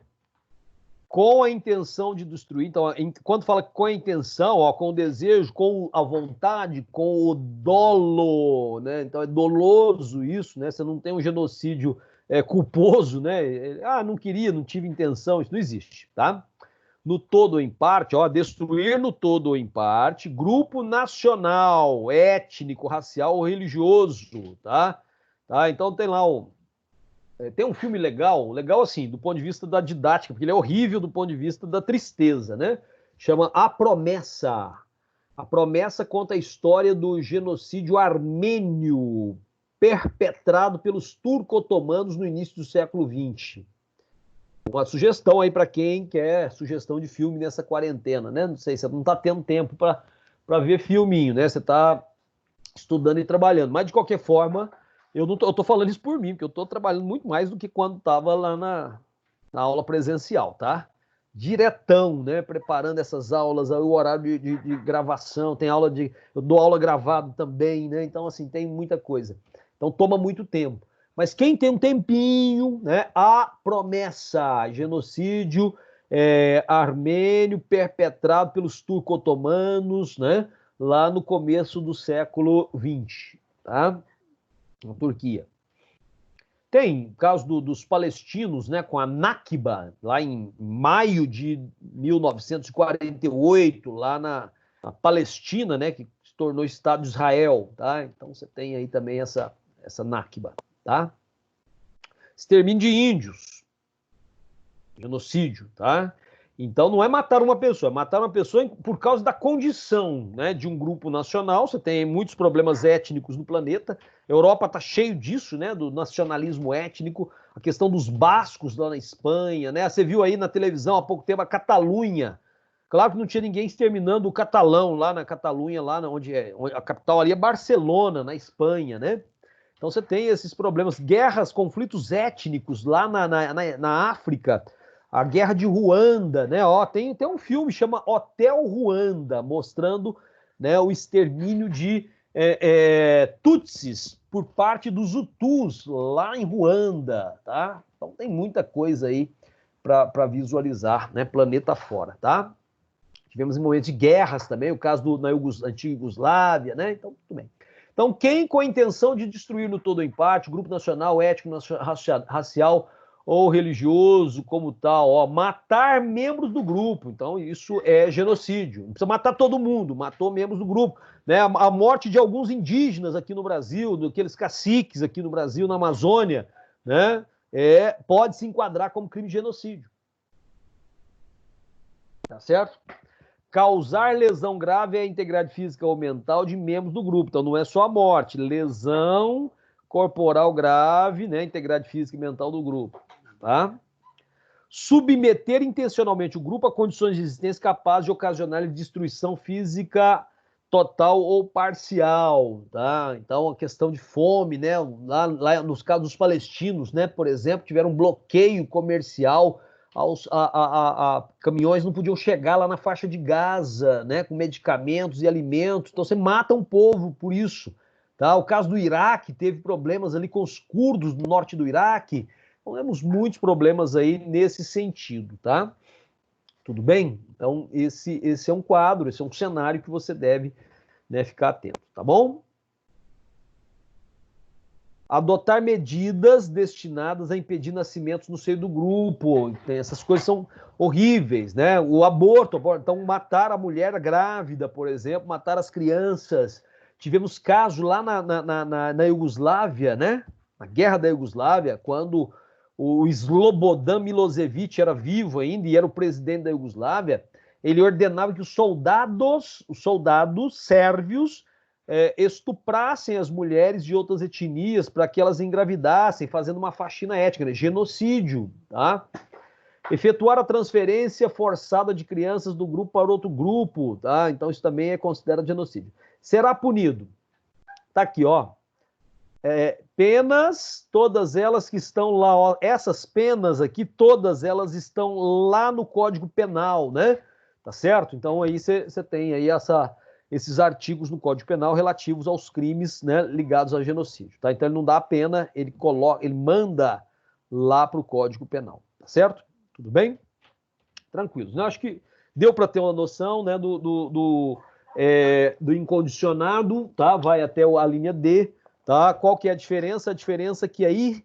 Com a intenção de destruir, então, quando fala com a intenção, ó, com o desejo, com a vontade, com o dolo, né? Então é doloso isso, né? Você não tem um genocídio culposo, né? Não queria, não tive intenção, isso não existe, tá? No todo ou em parte, ó, destruir no todo ou em parte, grupo nacional, étnico, racial ou religioso, tá? Então tem lá tem um filme legal assim, do ponto de vista da didática, porque ele é horrível do ponto de vista da tristeza, né? Chama A Promessa. A promessa conta a história do genocídio armênio perpetrado pelos turco-otomanos no início do século XX. Uma sugestão aí para quem quer sugestão de filme nessa quarentena, né? Não sei, você não está tendo tempo para ver filminho, né? Você está estudando e trabalhando. Mas, de qualquer forma, eu tô falando isso por mim, porque eu estou trabalhando muito mais do que quando estava lá na aula presencial, tá? Diretão, né? Preparando essas aulas, o horário de gravação, tem aula de. Eu dou aula gravado também, né? Então, assim, tem muita coisa. Então, toma muito tempo. Mas quem tem um tempinho, né? A promessa, genocídio armênio perpetrado pelos turco-otomanos, né? Lá no começo do século XX, tá? Na Turquia. Tem o caso dos palestinos, né, com a Nakba, lá em maio de 1948, lá na Palestina, né, que se tornou Estado de Israel, tá? Então você tem aí também essa Nakba, tá? Extermínio de índios, genocídio, tá? Então não é matar uma pessoa, é matar uma pessoa por causa da condição, né, de um grupo nacional. Você tem muitos problemas étnicos no planeta. A Europa está cheio disso, né, do nacionalismo étnico, a questão dos bascos lá na Espanha, né? Você viu aí na televisão há pouco tempo a Catalunha. Claro que não tinha ninguém exterminando o catalão lá na Catalunha, lá onde a capital ali é Barcelona, na Espanha, né? Então você tem esses problemas, guerras, conflitos étnicos lá na África. A guerra de Ruanda, né? Ó, tem um filme chama Hotel Ruanda, mostrando, né, o extermínio de Tutsis por parte dos Hutus lá em Ruanda, tá? Então tem muita coisa aí para visualizar, né? Planeta fora, tá? Tivemos momentos de guerras também, o caso da antiga Iugoslávia, né? Então, tudo bem. Então, quem com a intenção de destruir no todo o empate, grupo nacional, étnico, racial ou religioso como tal, ó, matar membros do grupo. Então, isso é genocídio. Não precisa matar todo mundo, matou membros do grupo. Né? A morte de alguns indígenas aqui no Brasil, daqueles caciques aqui no Brasil, na Amazônia, né? Pode se enquadrar como crime de genocídio. Tá certo? Causar lesão grave à integridade física ou mental de membros do grupo. Então, não é só a morte, lesão corporal grave, né? Integridade física e mental do grupo. Tá? Submeter intencionalmente o grupo a condições de existência capazes de ocasionar destruição física total ou parcial, tá? Então, a questão de fome, né? Lá nos casos dos palestinos, né? Por exemplo, tiveram um bloqueio comercial, caminhões não podiam chegar lá na faixa de Gaza, né? Com medicamentos e alimentos. Então, você mata um povo por isso, tá? O caso do Iraque teve problemas ali com os curdos no norte do Iraque. Então, temos muitos problemas aí nesse sentido, tá? Tudo bem? Então, esse é um quadro, esse é um cenário que você deve, né, ficar atento, tá bom? Adotar medidas destinadas a impedir nascimentos no seio do grupo. Essas coisas são horríveis, né? O aborto, então matar a mulher grávida, por exemplo, matar as crianças. Tivemos casos lá na Iugoslávia, né? Na guerra da Iugoslávia, quando o Slobodan Milosevic era vivo ainda e era o presidente da Iugoslávia, ele ordenava que os soldados sérvios estuprassem as mulheres de outras etnias para que elas engravidassem, fazendo uma faxina étnica, né? Genocídio, tá? Efetuar a transferência forçada de crianças do grupo para outro grupo, tá? Então isso também é considerado genocídio. Será punido. Tá aqui, ó. Penas, todas elas que estão lá, ó, essas penas aqui, todas elas estão lá no Código Penal, né? Tá certo? Então aí você tem aí esses artigos no Código Penal relativos aos crimes, né, ligados a genocídio, tá? Então ele não dá a pena, ele manda lá para o Código Penal, tá certo? Tudo bem? Tranquilos. Eu acho que deu para ter uma noção, né, do incondicionado, tá? Vai até a linha D. Tá? Qual que é a diferença? A diferença é que aí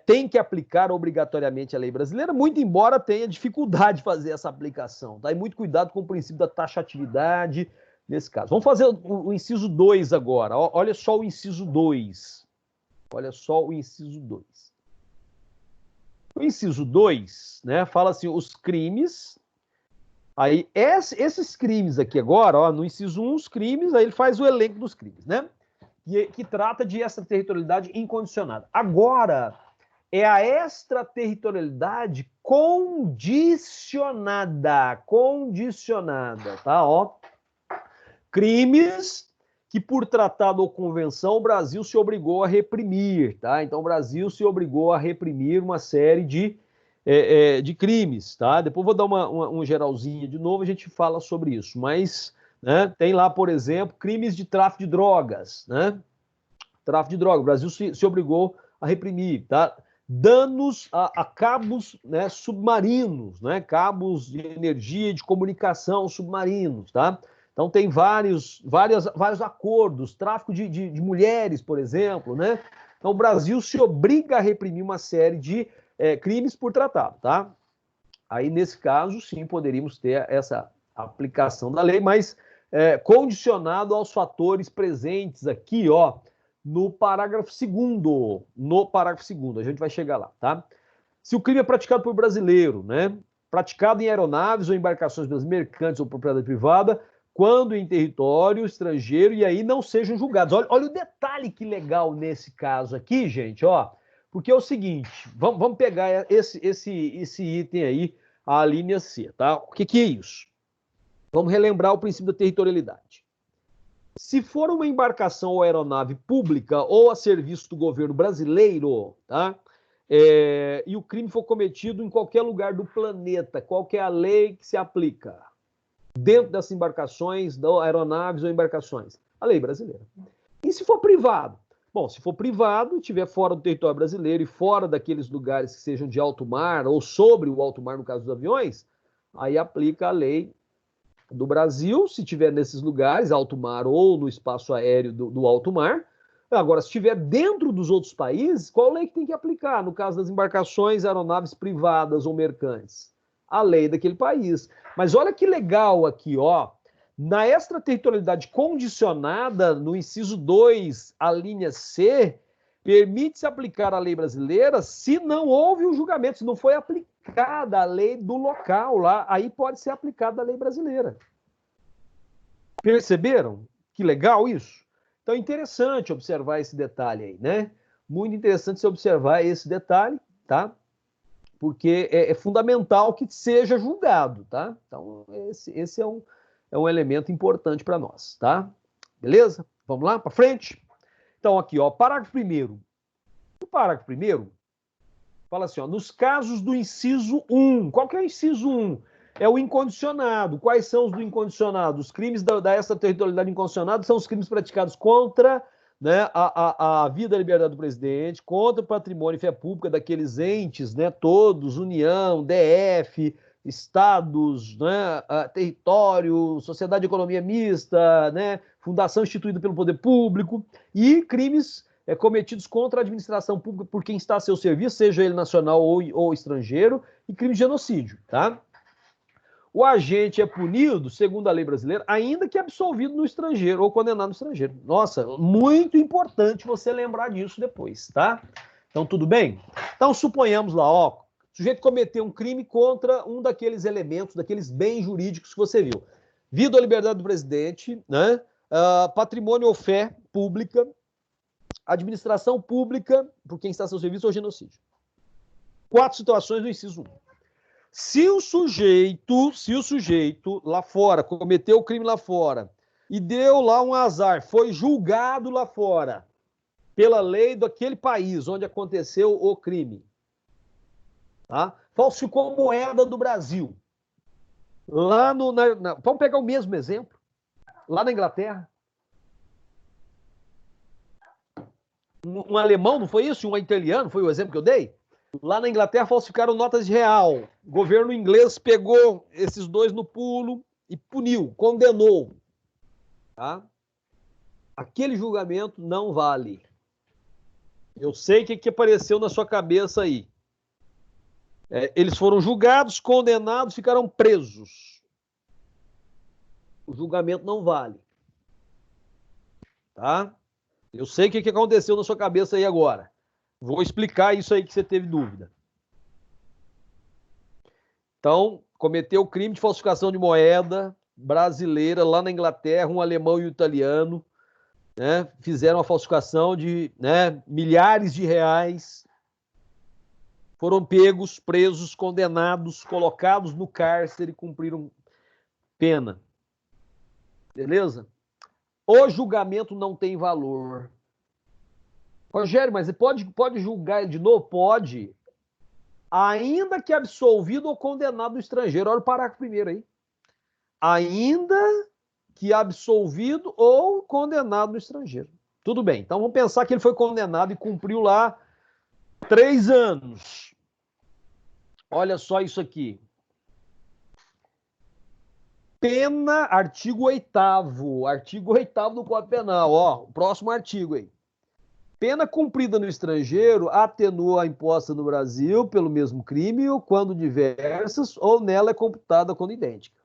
tem que aplicar obrigatoriamente a lei brasileira, muito embora tenha dificuldade de fazer essa aplicação. Tá? E muito cuidado com o princípio da taxatividade nesse caso. Vamos fazer o inciso 2 agora. Olha só o inciso 2. Olha só o inciso 2. O inciso 2, né, fala assim, os crimes Aí, esses crimes aqui agora, ó, no inciso 1, os crimes, aí ele faz o elenco dos crimes, né? Que trata de extraterritorialidade incondicionada. Agora, é a extraterritorialidade condicionada. Condicionada, tá? Ó. Crimes que, por tratado ou convenção, o Brasil se obrigou a reprimir, tá? Então, o Brasil se obrigou a reprimir uma série de crimes, tá? Depois vou dar um geralzinho de novo, a gente fala sobre isso. Mas, né, tem lá, por exemplo, crimes de tráfico de drogas, né? Tráfico de drogas. O Brasil se obrigou a reprimir, tá? Danos a cabos, né, submarinos, né? Cabos de energia e de comunicação submarinos, tá? Então tem vários acordos, tráfico de mulheres, por exemplo, né? Então o Brasil se obriga a reprimir uma série de crimes por tratado, tá? Aí nesse caso, sim, poderíamos ter essa aplicação da lei, mas condicionado aos fatores presentes aqui, ó, no parágrafo 2º. No parágrafo 2º, a gente vai chegar lá, tá? Se o crime é praticado por brasileiro, né? Praticado em aeronaves ou embarcações mercantes ou propriedade privada, quando em território estrangeiro, e aí não sejam julgados. Olha o detalhe que legal nesse caso aqui, gente, ó. Porque é o seguinte, vamos pegar esse item aí, a linha C, tá? O que é isso? Vamos relembrar o princípio da territorialidade. Se for uma embarcação ou aeronave pública ou a serviço do governo brasileiro, tá? E o crime for cometido em qualquer lugar do planeta, qual que é a lei que se aplica dentro dessas embarcações, aeronaves ou embarcações? A lei brasileira. E se for privado? Bom, se for privado, estiver fora do território brasileiro e fora daqueles lugares que sejam de alto mar ou sobre o alto mar, no caso dos aviões, aí aplica a lei do Brasil, se estiver nesses lugares, alto mar ou no espaço aéreo do alto mar. Agora, se estiver dentro dos outros países, qual lei que tem que aplicar? No caso das embarcações, aeronaves privadas ou mercantes? A lei daquele país. Mas olha que legal aqui, ó. Na extraterritorialidade condicionada, no inciso 2, a linha C, permite-se aplicar a lei brasileira se não houve um julgamento, se não foi aplicada a lei do local lá, aí pode ser aplicada a lei brasileira. Perceberam? Que legal isso? Então é interessante observar esse detalhe aí, né? Muito interessante se observar esse detalhe, tá? Porque é fundamental que seja julgado, tá? Então esse é um elemento importante para nós, tá? Beleza? Vamos lá, para frente? Então aqui, ó, parágrafo 1º. O parágrafo 1º fala assim, ó, nos casos do inciso 1. Qual que é o inciso 1? É o incondicionado. Quais são os do incondicionado? Os crimes da extraterritorialidade incondicionada são os crimes praticados contra, né, a vida e a liberdade do presidente, contra o patrimônio e fé pública daqueles entes, né, todos, União, DF, estados, né, território, sociedade de economia mista, né, fundação instituída pelo poder público, e crimes cometidos contra a administração pública por quem está a seu serviço, seja ele nacional ou estrangeiro, e crime de genocídio, tá? O agente é punido, segundo a lei brasileira, ainda que absolvido no estrangeiro ou condenado no estrangeiro. Nossa, muito importante você lembrar disso depois, tá? Então, tudo bem? Então, suponhamos lá, ó, o sujeito cometeu um crime contra um daqueles elementos, daqueles bens jurídicos que você viu. Vida ou liberdade do presidente, né? Patrimônio ou fé pública, administração pública, por quem está a seu serviço, ou genocídio. 4 situações do inciso 1. Se o sujeito lá fora cometeu o crime lá fora e deu lá um azar, foi julgado lá fora pela lei daquele país onde aconteceu o crime, tá? Falsificou moeda do Brasil. Lá vamos pegar o mesmo exemplo. Lá na Inglaterra. Um alemão, não foi isso? Um italiano, foi o exemplo que eu dei? Lá na Inglaterra falsificaram notas de real. O governo inglês pegou esses dois no pulo e puniu, condenou. Tá? Aquele julgamento não vale. Eu sei o que apareceu na sua cabeça aí. Eles foram julgados, condenados, ficaram presos. O julgamento não vale. Tá? Eu sei o que aconteceu na sua cabeça aí agora. Vou explicar isso aí que você teve dúvida. Então, cometeu o crime de falsificação de moeda brasileira lá na Inglaterra, um alemão e um italiano, né, fizeram a falsificação de, né, milhares de reais, foram pegos, presos, condenados, colocados no cárcere e cumpriram pena. Beleza? O julgamento não tem valor. Rogério, mas pode julgar ele de novo? Pode. Ainda que absolvido ou condenado no estrangeiro. Olha o parágrafo primeiro aí. Ainda que absolvido ou condenado no estrangeiro. Tudo bem. Então vamos pensar que ele foi condenado e cumpriu lá 3 anos. Olha só isso aqui. Pena, artigo 8º. Artigo 8º do Código Penal. Ó, o próximo artigo aí. Pena cumprida no estrangeiro atenua a imposta no Brasil pelo mesmo crime quando diversas ou nela é computada quando idêntica.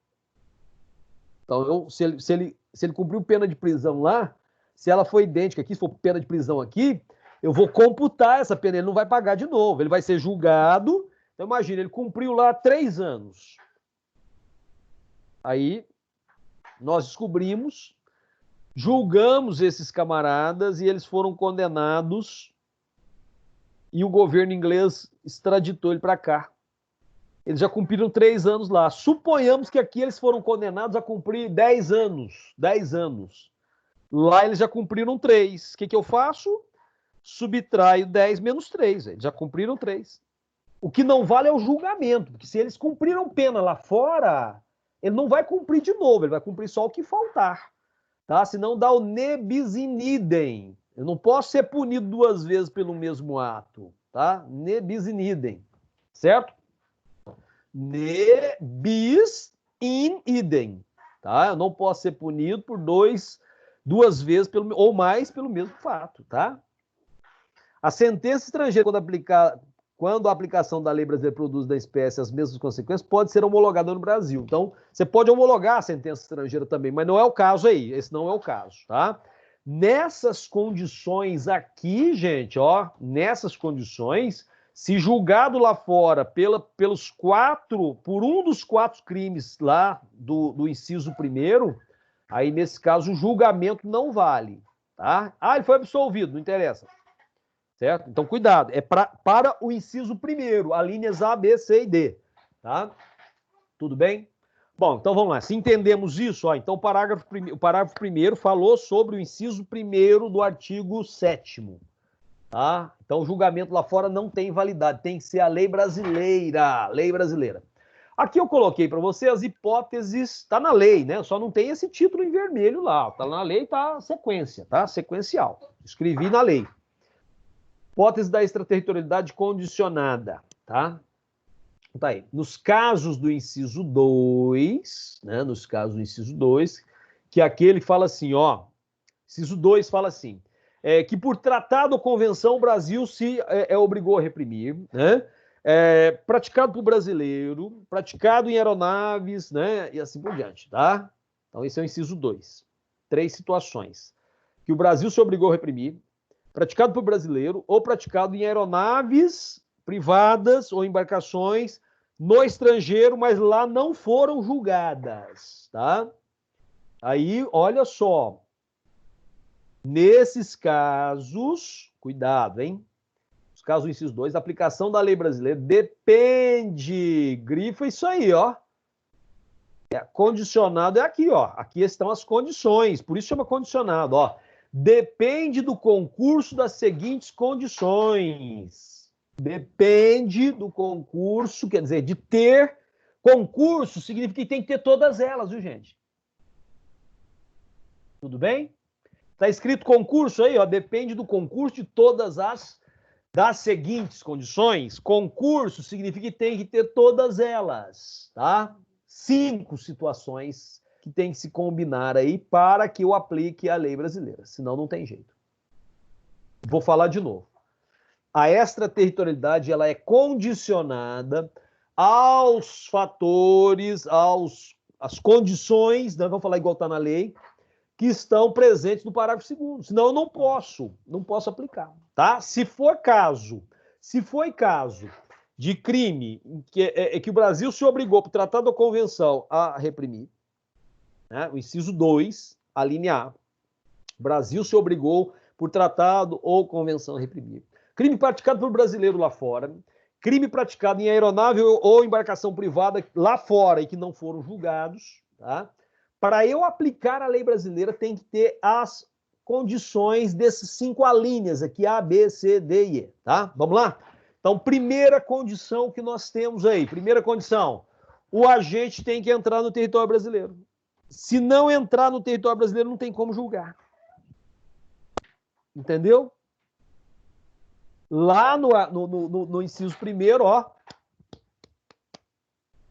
Então, se ele cumpriu pena de prisão lá, se ela for idêntica aqui, se for pena de prisão aqui, eu vou computar essa pena, ele não vai pagar de novo, ele vai ser julgado. Então, imagina, ele cumpriu lá 3 anos. Aí, nós descobrimos, julgamos esses camaradas e eles foram condenados e o governo inglês extraditou ele para cá. Eles já cumpriram 3 anos lá. Suponhamos que aqui eles foram condenados a cumprir 10 anos. 10 anos. Lá eles já cumpriram 3. O que eu faço? Subtraio 10 menos 3. Eles já cumpriram 3. O que não vale é o julgamento, porque se eles cumpriram pena lá fora, ele não vai cumprir de novo, ele vai cumprir só o que faltar. Tá? Senão dá o ne bis in idem. Eu não posso ser punido 2 vezes pelo mesmo ato. Tá? Ne bis in idem. Certo? Ne bis in idem. Tá? Eu não posso ser punido por 2 vezes ou mais pelo mesmo fato. Tá? A sentença estrangeira, quando a aplicação da lei brasileira produz da espécie as mesmas consequências, pode ser homologada no Brasil. Então, você pode homologar a sentença estrangeira também, mas não é o caso aí. Esse não é o caso, tá? Nessas condições aqui, gente, ó, nessas condições, se julgado lá fora por um dos 4 crimes lá do inciso 1º, aí nesse caso o julgamento não vale, tá? Ah, ele foi absolvido, não interessa. Certo? Então, cuidado. É para o inciso 1º, as linhas A, B, C e D. Tá? Tudo bem? Bom, então vamos lá. Se entendemos isso, ó, então o parágrafo 1º falou sobre o inciso 1º do artigo 7º. Tá? Então, o julgamento lá fora não tem validade. Tem que ser a lei brasileira. Lei brasileira. Aqui eu coloquei para você as hipóteses. Está na lei, né? Só não tem esse título em vermelho lá. Está na lei, está sequência, tá? Sequencial. Escrevi na lei. Hipótese da extraterritorialidade condicionada, tá? Tá aí. Nos casos do inciso 2, né? Nos casos do inciso 2, que aquele fala assim, ó. Inciso 2 fala assim, que por tratado ou convenção o Brasil se obrigou a reprimir, né? Praticado por brasileiro, praticado em aeronaves, né? E assim por diante, tá? Então esse é o inciso 2. 3 situações. Que o Brasil se obrigou a reprimir, praticado por brasileiro ou praticado em aeronaves privadas ou embarcações no estrangeiro, mas lá não foram julgadas, tá? Aí, olha só, nesses casos, cuidado, hein? Os casos do inciso 2, a aplicação da lei brasileira depende, grifa isso aí, ó. Condicionado é aqui, ó. Aqui estão as condições, por isso chama condicionado, ó. Depende do concurso das seguintes condições. Depende do concurso, quer dizer, de ter concurso significa que tem que ter todas elas, viu, gente? Tudo bem? Tá escrito concurso aí, ó, depende do concurso de todas das seguintes condições. Concurso significa que tem que ter todas elas, tá? 5 situações que tem que se combinar aí para que eu aplique a lei brasileira, senão não tem jeito. Vou falar de novo. A extraterritorialidade, ela é condicionada aos fatores, às condições, não vamos falar igual está na lei, que estão presentes no parágrafo 2º, senão eu não posso aplicar, tá? Se for caso de crime que o Brasil se obrigou por Tratado ou Convenção a reprimir, né? O inciso 2, a linha A. O Brasil se obrigou por Tratado ou Convenção a reprimir. Crime praticado por brasileiro lá fora, crime praticado em aeronave ou embarcação privada lá fora e que não foram julgados, tá? Para eu aplicar a lei brasileira, tem que ter as condições desses 5 alíneas aqui, A, B, C, D e E, tá? Vamos lá? Então, primeira condição que nós temos aí, primeira condição, o agente tem que entrar no território brasileiro. Se não entrar no território brasileiro, não tem como julgar. Entendeu? Lá no inciso primeiro, ó,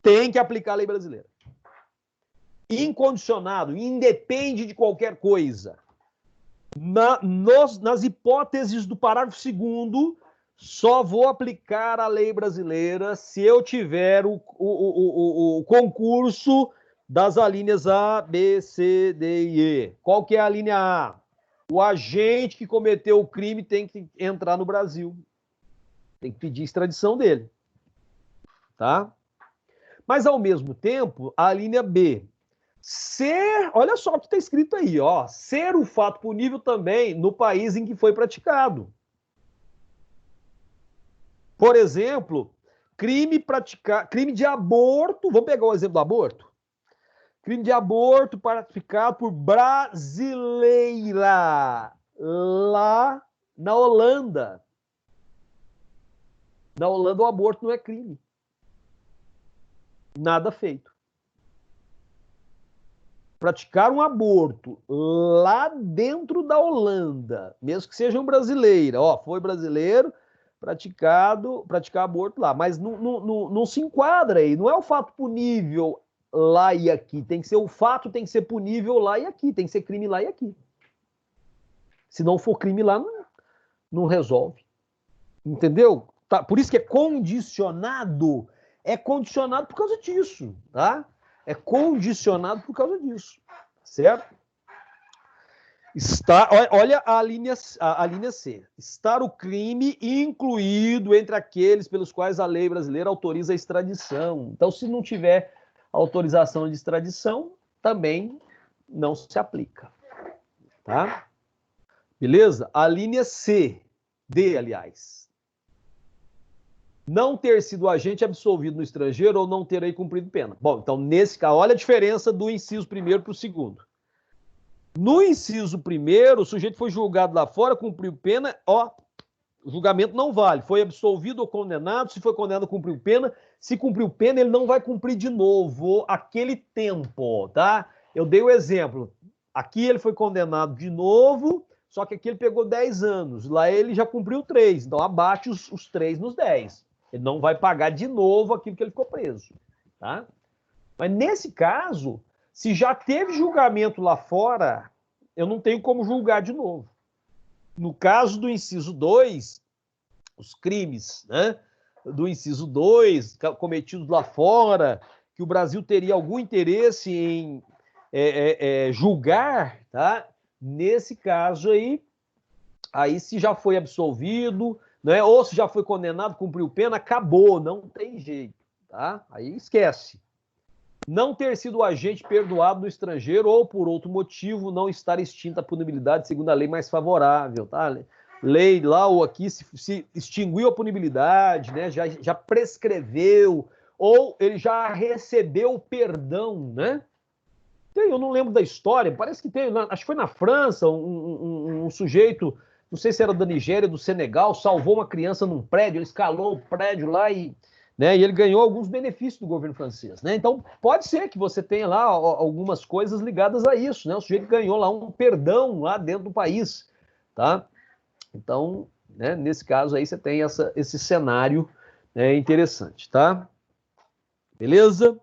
tem que aplicar a lei brasileira. Incondicionado, independe de qualquer coisa. Nas hipóteses do parágrafo 2º, só vou aplicar a lei brasileira se eu tiver o concurso das alíneas A, B, C, D e E. Qual que é a linha A? O agente que cometeu o crime tem que entrar no Brasil. Tem que pedir extradição dele. Tá? Mas, ao mesmo tempo, a linha B. Olha só o que está escrito aí, ó. Ser o fato punível também no país em que foi praticado. Por exemplo, crime de aborto. Vamos pegar o exemplo do aborto? Crime de aborto praticado por brasileira lá na Holanda. Na Holanda, o aborto não é crime. Nada feito. Praticar um aborto lá dentro da Holanda, mesmo que seja um brasileiro, ó, foi brasileiro, praticar aborto lá, mas não se enquadra aí, não é o fato punível lá e aqui, o fato tem que ser punível lá e aqui, tem que ser crime lá e aqui. Se não for crime lá, não resolve. Entendeu? Tá? Por isso que é condicionado por causa disso, tá? É condicionado por causa disso, certo? Olha a linha C. Estar o crime incluído entre aqueles pelos quais a lei brasileira autoriza a extradição. Então, se não tiver autorização de extradição, também não se aplica. Tá? Beleza? A linha D, aliás. Não ter sido agente absolvido no estrangeiro ou não ter aí cumprido pena. Bom, então, nesse caso, olha a diferença do inciso primeiro para o segundo. No inciso primeiro, o sujeito foi julgado lá fora, cumpriu pena, ó, o julgamento não vale. Foi absolvido ou condenado, se foi condenado, cumpriu pena. Se cumpriu pena, ele não vai cumprir de novo aquele tempo, tá? Eu dei o exemplo. Aqui ele foi condenado de novo, só que aqui ele pegou 10 anos. Lá ele já cumpriu 3, então abate os 3 nos 10. Ele não vai pagar de novo aquilo que ele ficou preso, tá? Mas nesse caso, se já teve julgamento lá fora, eu não tenho como julgar de novo. No caso do inciso 2, os crimes, né, do inciso 2, cometidos lá fora, que o Brasil teria algum interesse em julgar, tá? Nesse caso aí se já foi absolvido, né, ou se já foi condenado, cumpriu pena, acabou, não tem jeito, tá? Aí esquece. Não ter sido agente perdoado no estrangeiro ou, por outro motivo, não estar extinta a punibilidade segundo a lei mais favorável, tá? Lei lá ou aqui se extinguiu a punibilidade, né? Já prescreveu, ou ele já recebeu o perdão, né? Eu não lembro da história, parece que tem, acho que foi na França, um sujeito, não sei se era da Nigéria, do Senegal, salvou uma criança num prédio, ele escalou o prédio lá e ele ganhou alguns benefícios do governo francês, né? Então, pode ser que você tenha lá algumas coisas ligadas a isso, né? O sujeito ganhou lá um perdão lá dentro do país, tá? Então, né, nesse caso aí você tem esse cenário, né, interessante, tá? Beleza?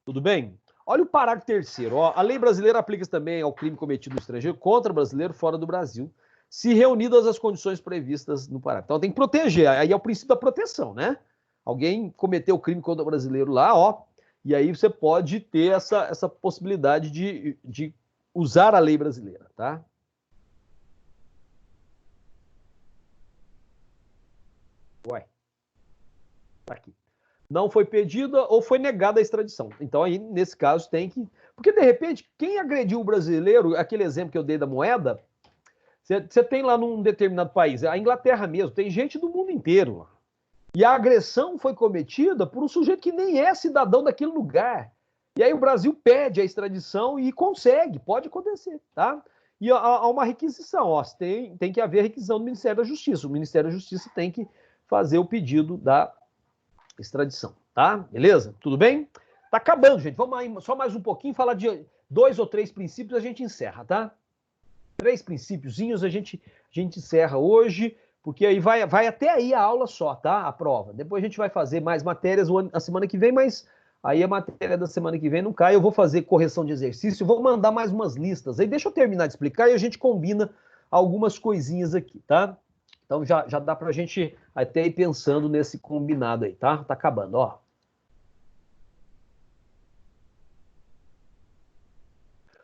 Tudo bem? Olha o parágrafo 3º. Ó, a lei brasileira aplica-se também ao crime cometido no estrangeiro contra brasileiro fora do Brasil, se reunidas as condições previstas no parágrafo. Então, tem que proteger. Aí é o princípio da proteção, né? Alguém cometeu crime contra o brasileiro lá, ó, e aí você pode ter essa possibilidade de usar a lei brasileira, tá? Ué. Tá aqui. Não foi pedida ou foi negada a extradição. Então, aí, nesse caso, tem que... Porque, de repente, quem agrediu o brasileiro, aquele exemplo que eu dei da moeda, você tem lá num determinado país, a Inglaterra mesmo, tem gente do mundo inteiro lá. E a agressão foi cometida por um sujeito que nem é cidadão daquele lugar. E aí o Brasil pede a extradição e consegue, pode acontecer, tá? E há uma requisição, ó, tem que haver requisição do Ministério da Justiça. O Ministério da Justiça tem que fazer o pedido da extradição, tá? Beleza? Tudo bem? Tá acabando, gente. Vamos aí, só mais um pouquinho, falar de 2 ou 3 princípios, a gente encerra, tá? 3 princípiozinhos a gente encerra hoje, porque aí vai até aí a aula só, tá? A prova. Depois a gente vai fazer mais matérias a semana que vem, mas aí a matéria da semana que vem não cai. Eu vou fazer correção de exercício, vou mandar mais umas listas. Aí deixa eu terminar de explicar e a gente combina algumas coisinhas aqui, tá? Então já dá pra gente até ir pensando nesse combinado aí, tá? Tá acabando, ó.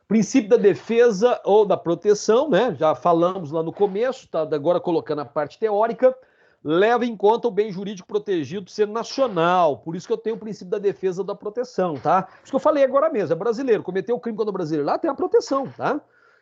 Princípio da defesa ou da proteção, né? Já falamos lá no começo, tá agora colocando a parte teórica. Leva em conta o bem jurídico protegido ser nacional. Por isso que eu tenho o princípio da defesa ou da proteção, tá? Por isso que eu falei agora mesmo, é brasileiro. Cometeu o crime quando é brasileiro lá, tem a proteção, tá?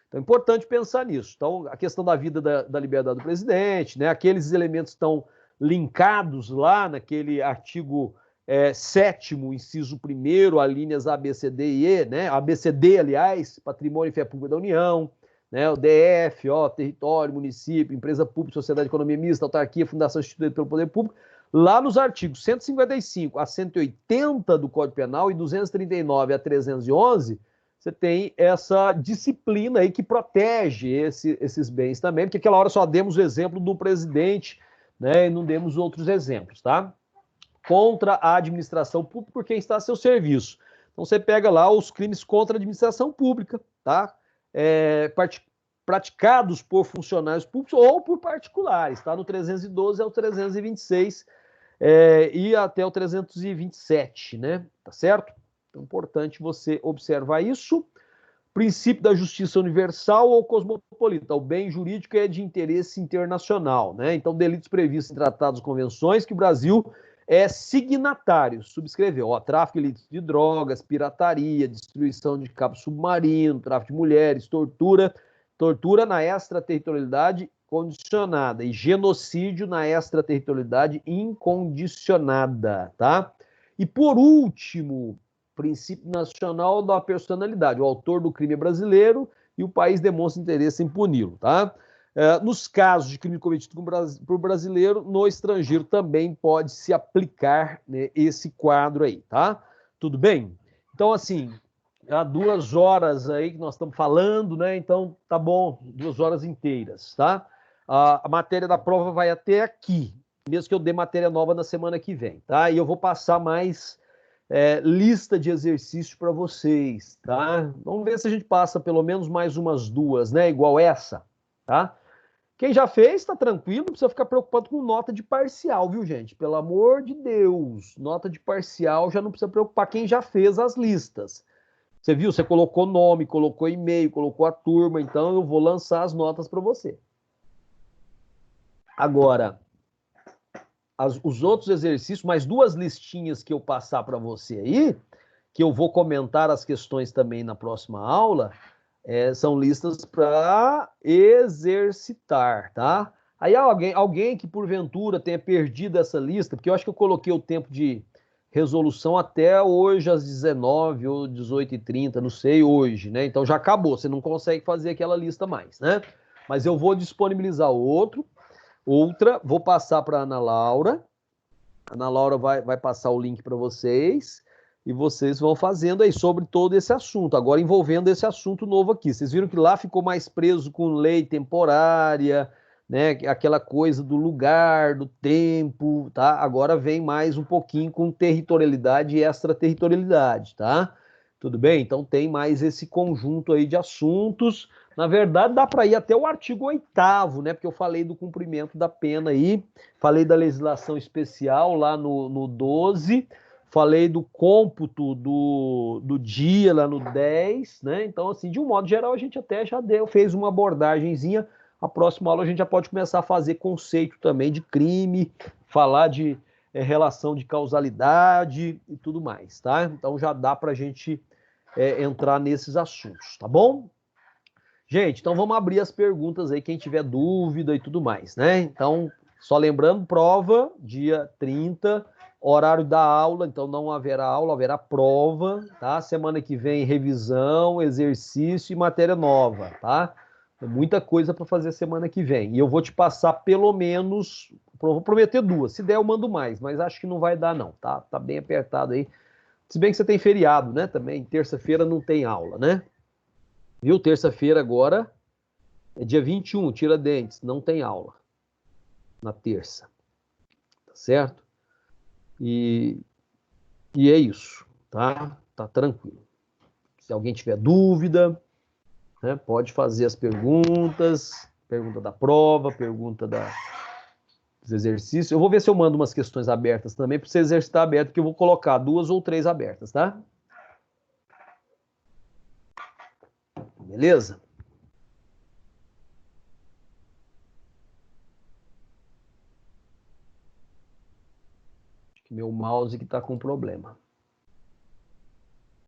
Então é importante pensar nisso. Então, a questão da vida da liberdade do presidente, né? Aqueles elementos estão linkados lá naquele artigo 7º, inciso 1º, alíneas A, B, C, D e E, né? A, B, C, D, aliás, patrimônio e fé pública da União, né? O DF, ó, território, município, empresa pública, sociedade de economia mista, autarquia, fundação instituída pelo poder público, lá nos artigos 155 a 180 do Código Penal e 239 a 311, você tem essa disciplina aí que protege esses bens também, porque aquela hora só demos o exemplo do presidente, né? E não demos outros exemplos, tá? Contra a administração pública por quem está a seu serviço. Então você pega lá os crimes contra a administração pública, tá? Praticados por funcionários públicos ou por particulares, tá? No 312 ao 326 e até o 327, né? Tá certo? Então é importante você observar isso. Princípio da justiça universal ou cosmopolita. O bem jurídico é de interesse internacional, né? Então delitos previstos em tratados e convenções que o Brasil signatário, subscreveu, ó, tráfico ilícito de drogas, pirataria, destruição de cabo submarino, tráfico de mulheres, tortura na extraterritorialidade condicionada e genocídio na extraterritorialidade incondicionada, tá? E por último, princípio nacional da personalidade, o autor do crime é brasileiro e o país demonstra interesse em puni-lo, tá? Nos casos de crime cometido por brasileiro, no estrangeiro também pode se aplicar, né, esse quadro aí, tá? Tudo bem? Então, assim, há 2 horas aí que nós estamos falando, né? Então, tá bom, 2 horas inteiras, tá? A matéria da prova vai até aqui, mesmo que eu dê matéria nova na semana que vem, tá? E eu vou passar mais lista de exercícios para vocês, tá? Vamos ver se a gente passa pelo menos mais umas 2, né? Igual essa, tá? Quem já fez, está tranquilo, não precisa ficar preocupado com nota de parcial, viu, gente? Pelo amor de Deus, nota de parcial já não precisa preocupar quem já fez as listas. Você viu? Você colocou nome, colocou e-mail, colocou a turma, então eu vou lançar as notas para você. Agora, os outros exercícios, mais 2 listinhas que eu passar para você aí, que eu vou comentar as questões também na próxima aula, são listas para exercitar, tá? Aí alguém que porventura tenha perdido essa lista, porque eu acho que eu coloquei o tempo de resolução até hoje às 19 ou 18h30, não sei, hoje, né? Então já acabou, você não consegue fazer aquela lista mais, né? Mas eu vou disponibilizar outra, vou passar para a Ana Laura. A Ana Laura vai passar o link para vocês. E vocês vão fazendo aí sobre todo esse assunto, agora envolvendo esse assunto novo aqui. Vocês viram que lá ficou mais preso com lei temporária, né? Aquela coisa do lugar, do tempo, tá? Agora vem mais um pouquinho com territorialidade e extraterritorialidade, tá? Tudo bem? Então tem mais esse conjunto aí de assuntos. Na verdade, dá para ir até o artigo 8º, né? Porque eu falei do cumprimento da pena aí, falei da legislação especial lá no 12, falei do cômputo do dia lá no 10, né? Então, assim, de um modo geral, a gente até já fez uma abordagenzinha. A próxima aula a gente já pode começar a fazer conceito também de crime, falar de relação de causalidade e tudo mais, tá? Então já dá para a gente entrar nesses assuntos, tá bom? Gente, então vamos abrir as perguntas aí, quem tiver dúvida e tudo mais, né? Então, só lembrando, prova dia 30, horário da aula, então não haverá aula, haverá prova, tá? Semana que vem, revisão, exercício e matéria nova, tá? Tem muita coisa para fazer semana que vem. E eu vou te passar pelo menos, vou prometer 2. Se der, eu mando mais, mas acho que não vai dar, não, tá? Tá bem apertado aí. Se bem que você tem feriado, né? Também, terça-feira não tem aula, né? Viu? Terça-feira agora é dia 21, Tiradentes, não tem aula na terça, tá certo? E é isso, tá? Tá tranquilo. Se alguém tiver dúvida, né, pode fazer as perguntas, pergunta da prova, pergunta dos exercícios. Eu vou ver se eu mando umas questões abertas também para você exercitar aberto, que eu vou colocar 2 ou 3 abertas, tá? Beleza? Acho que meu mouse que tá com problema.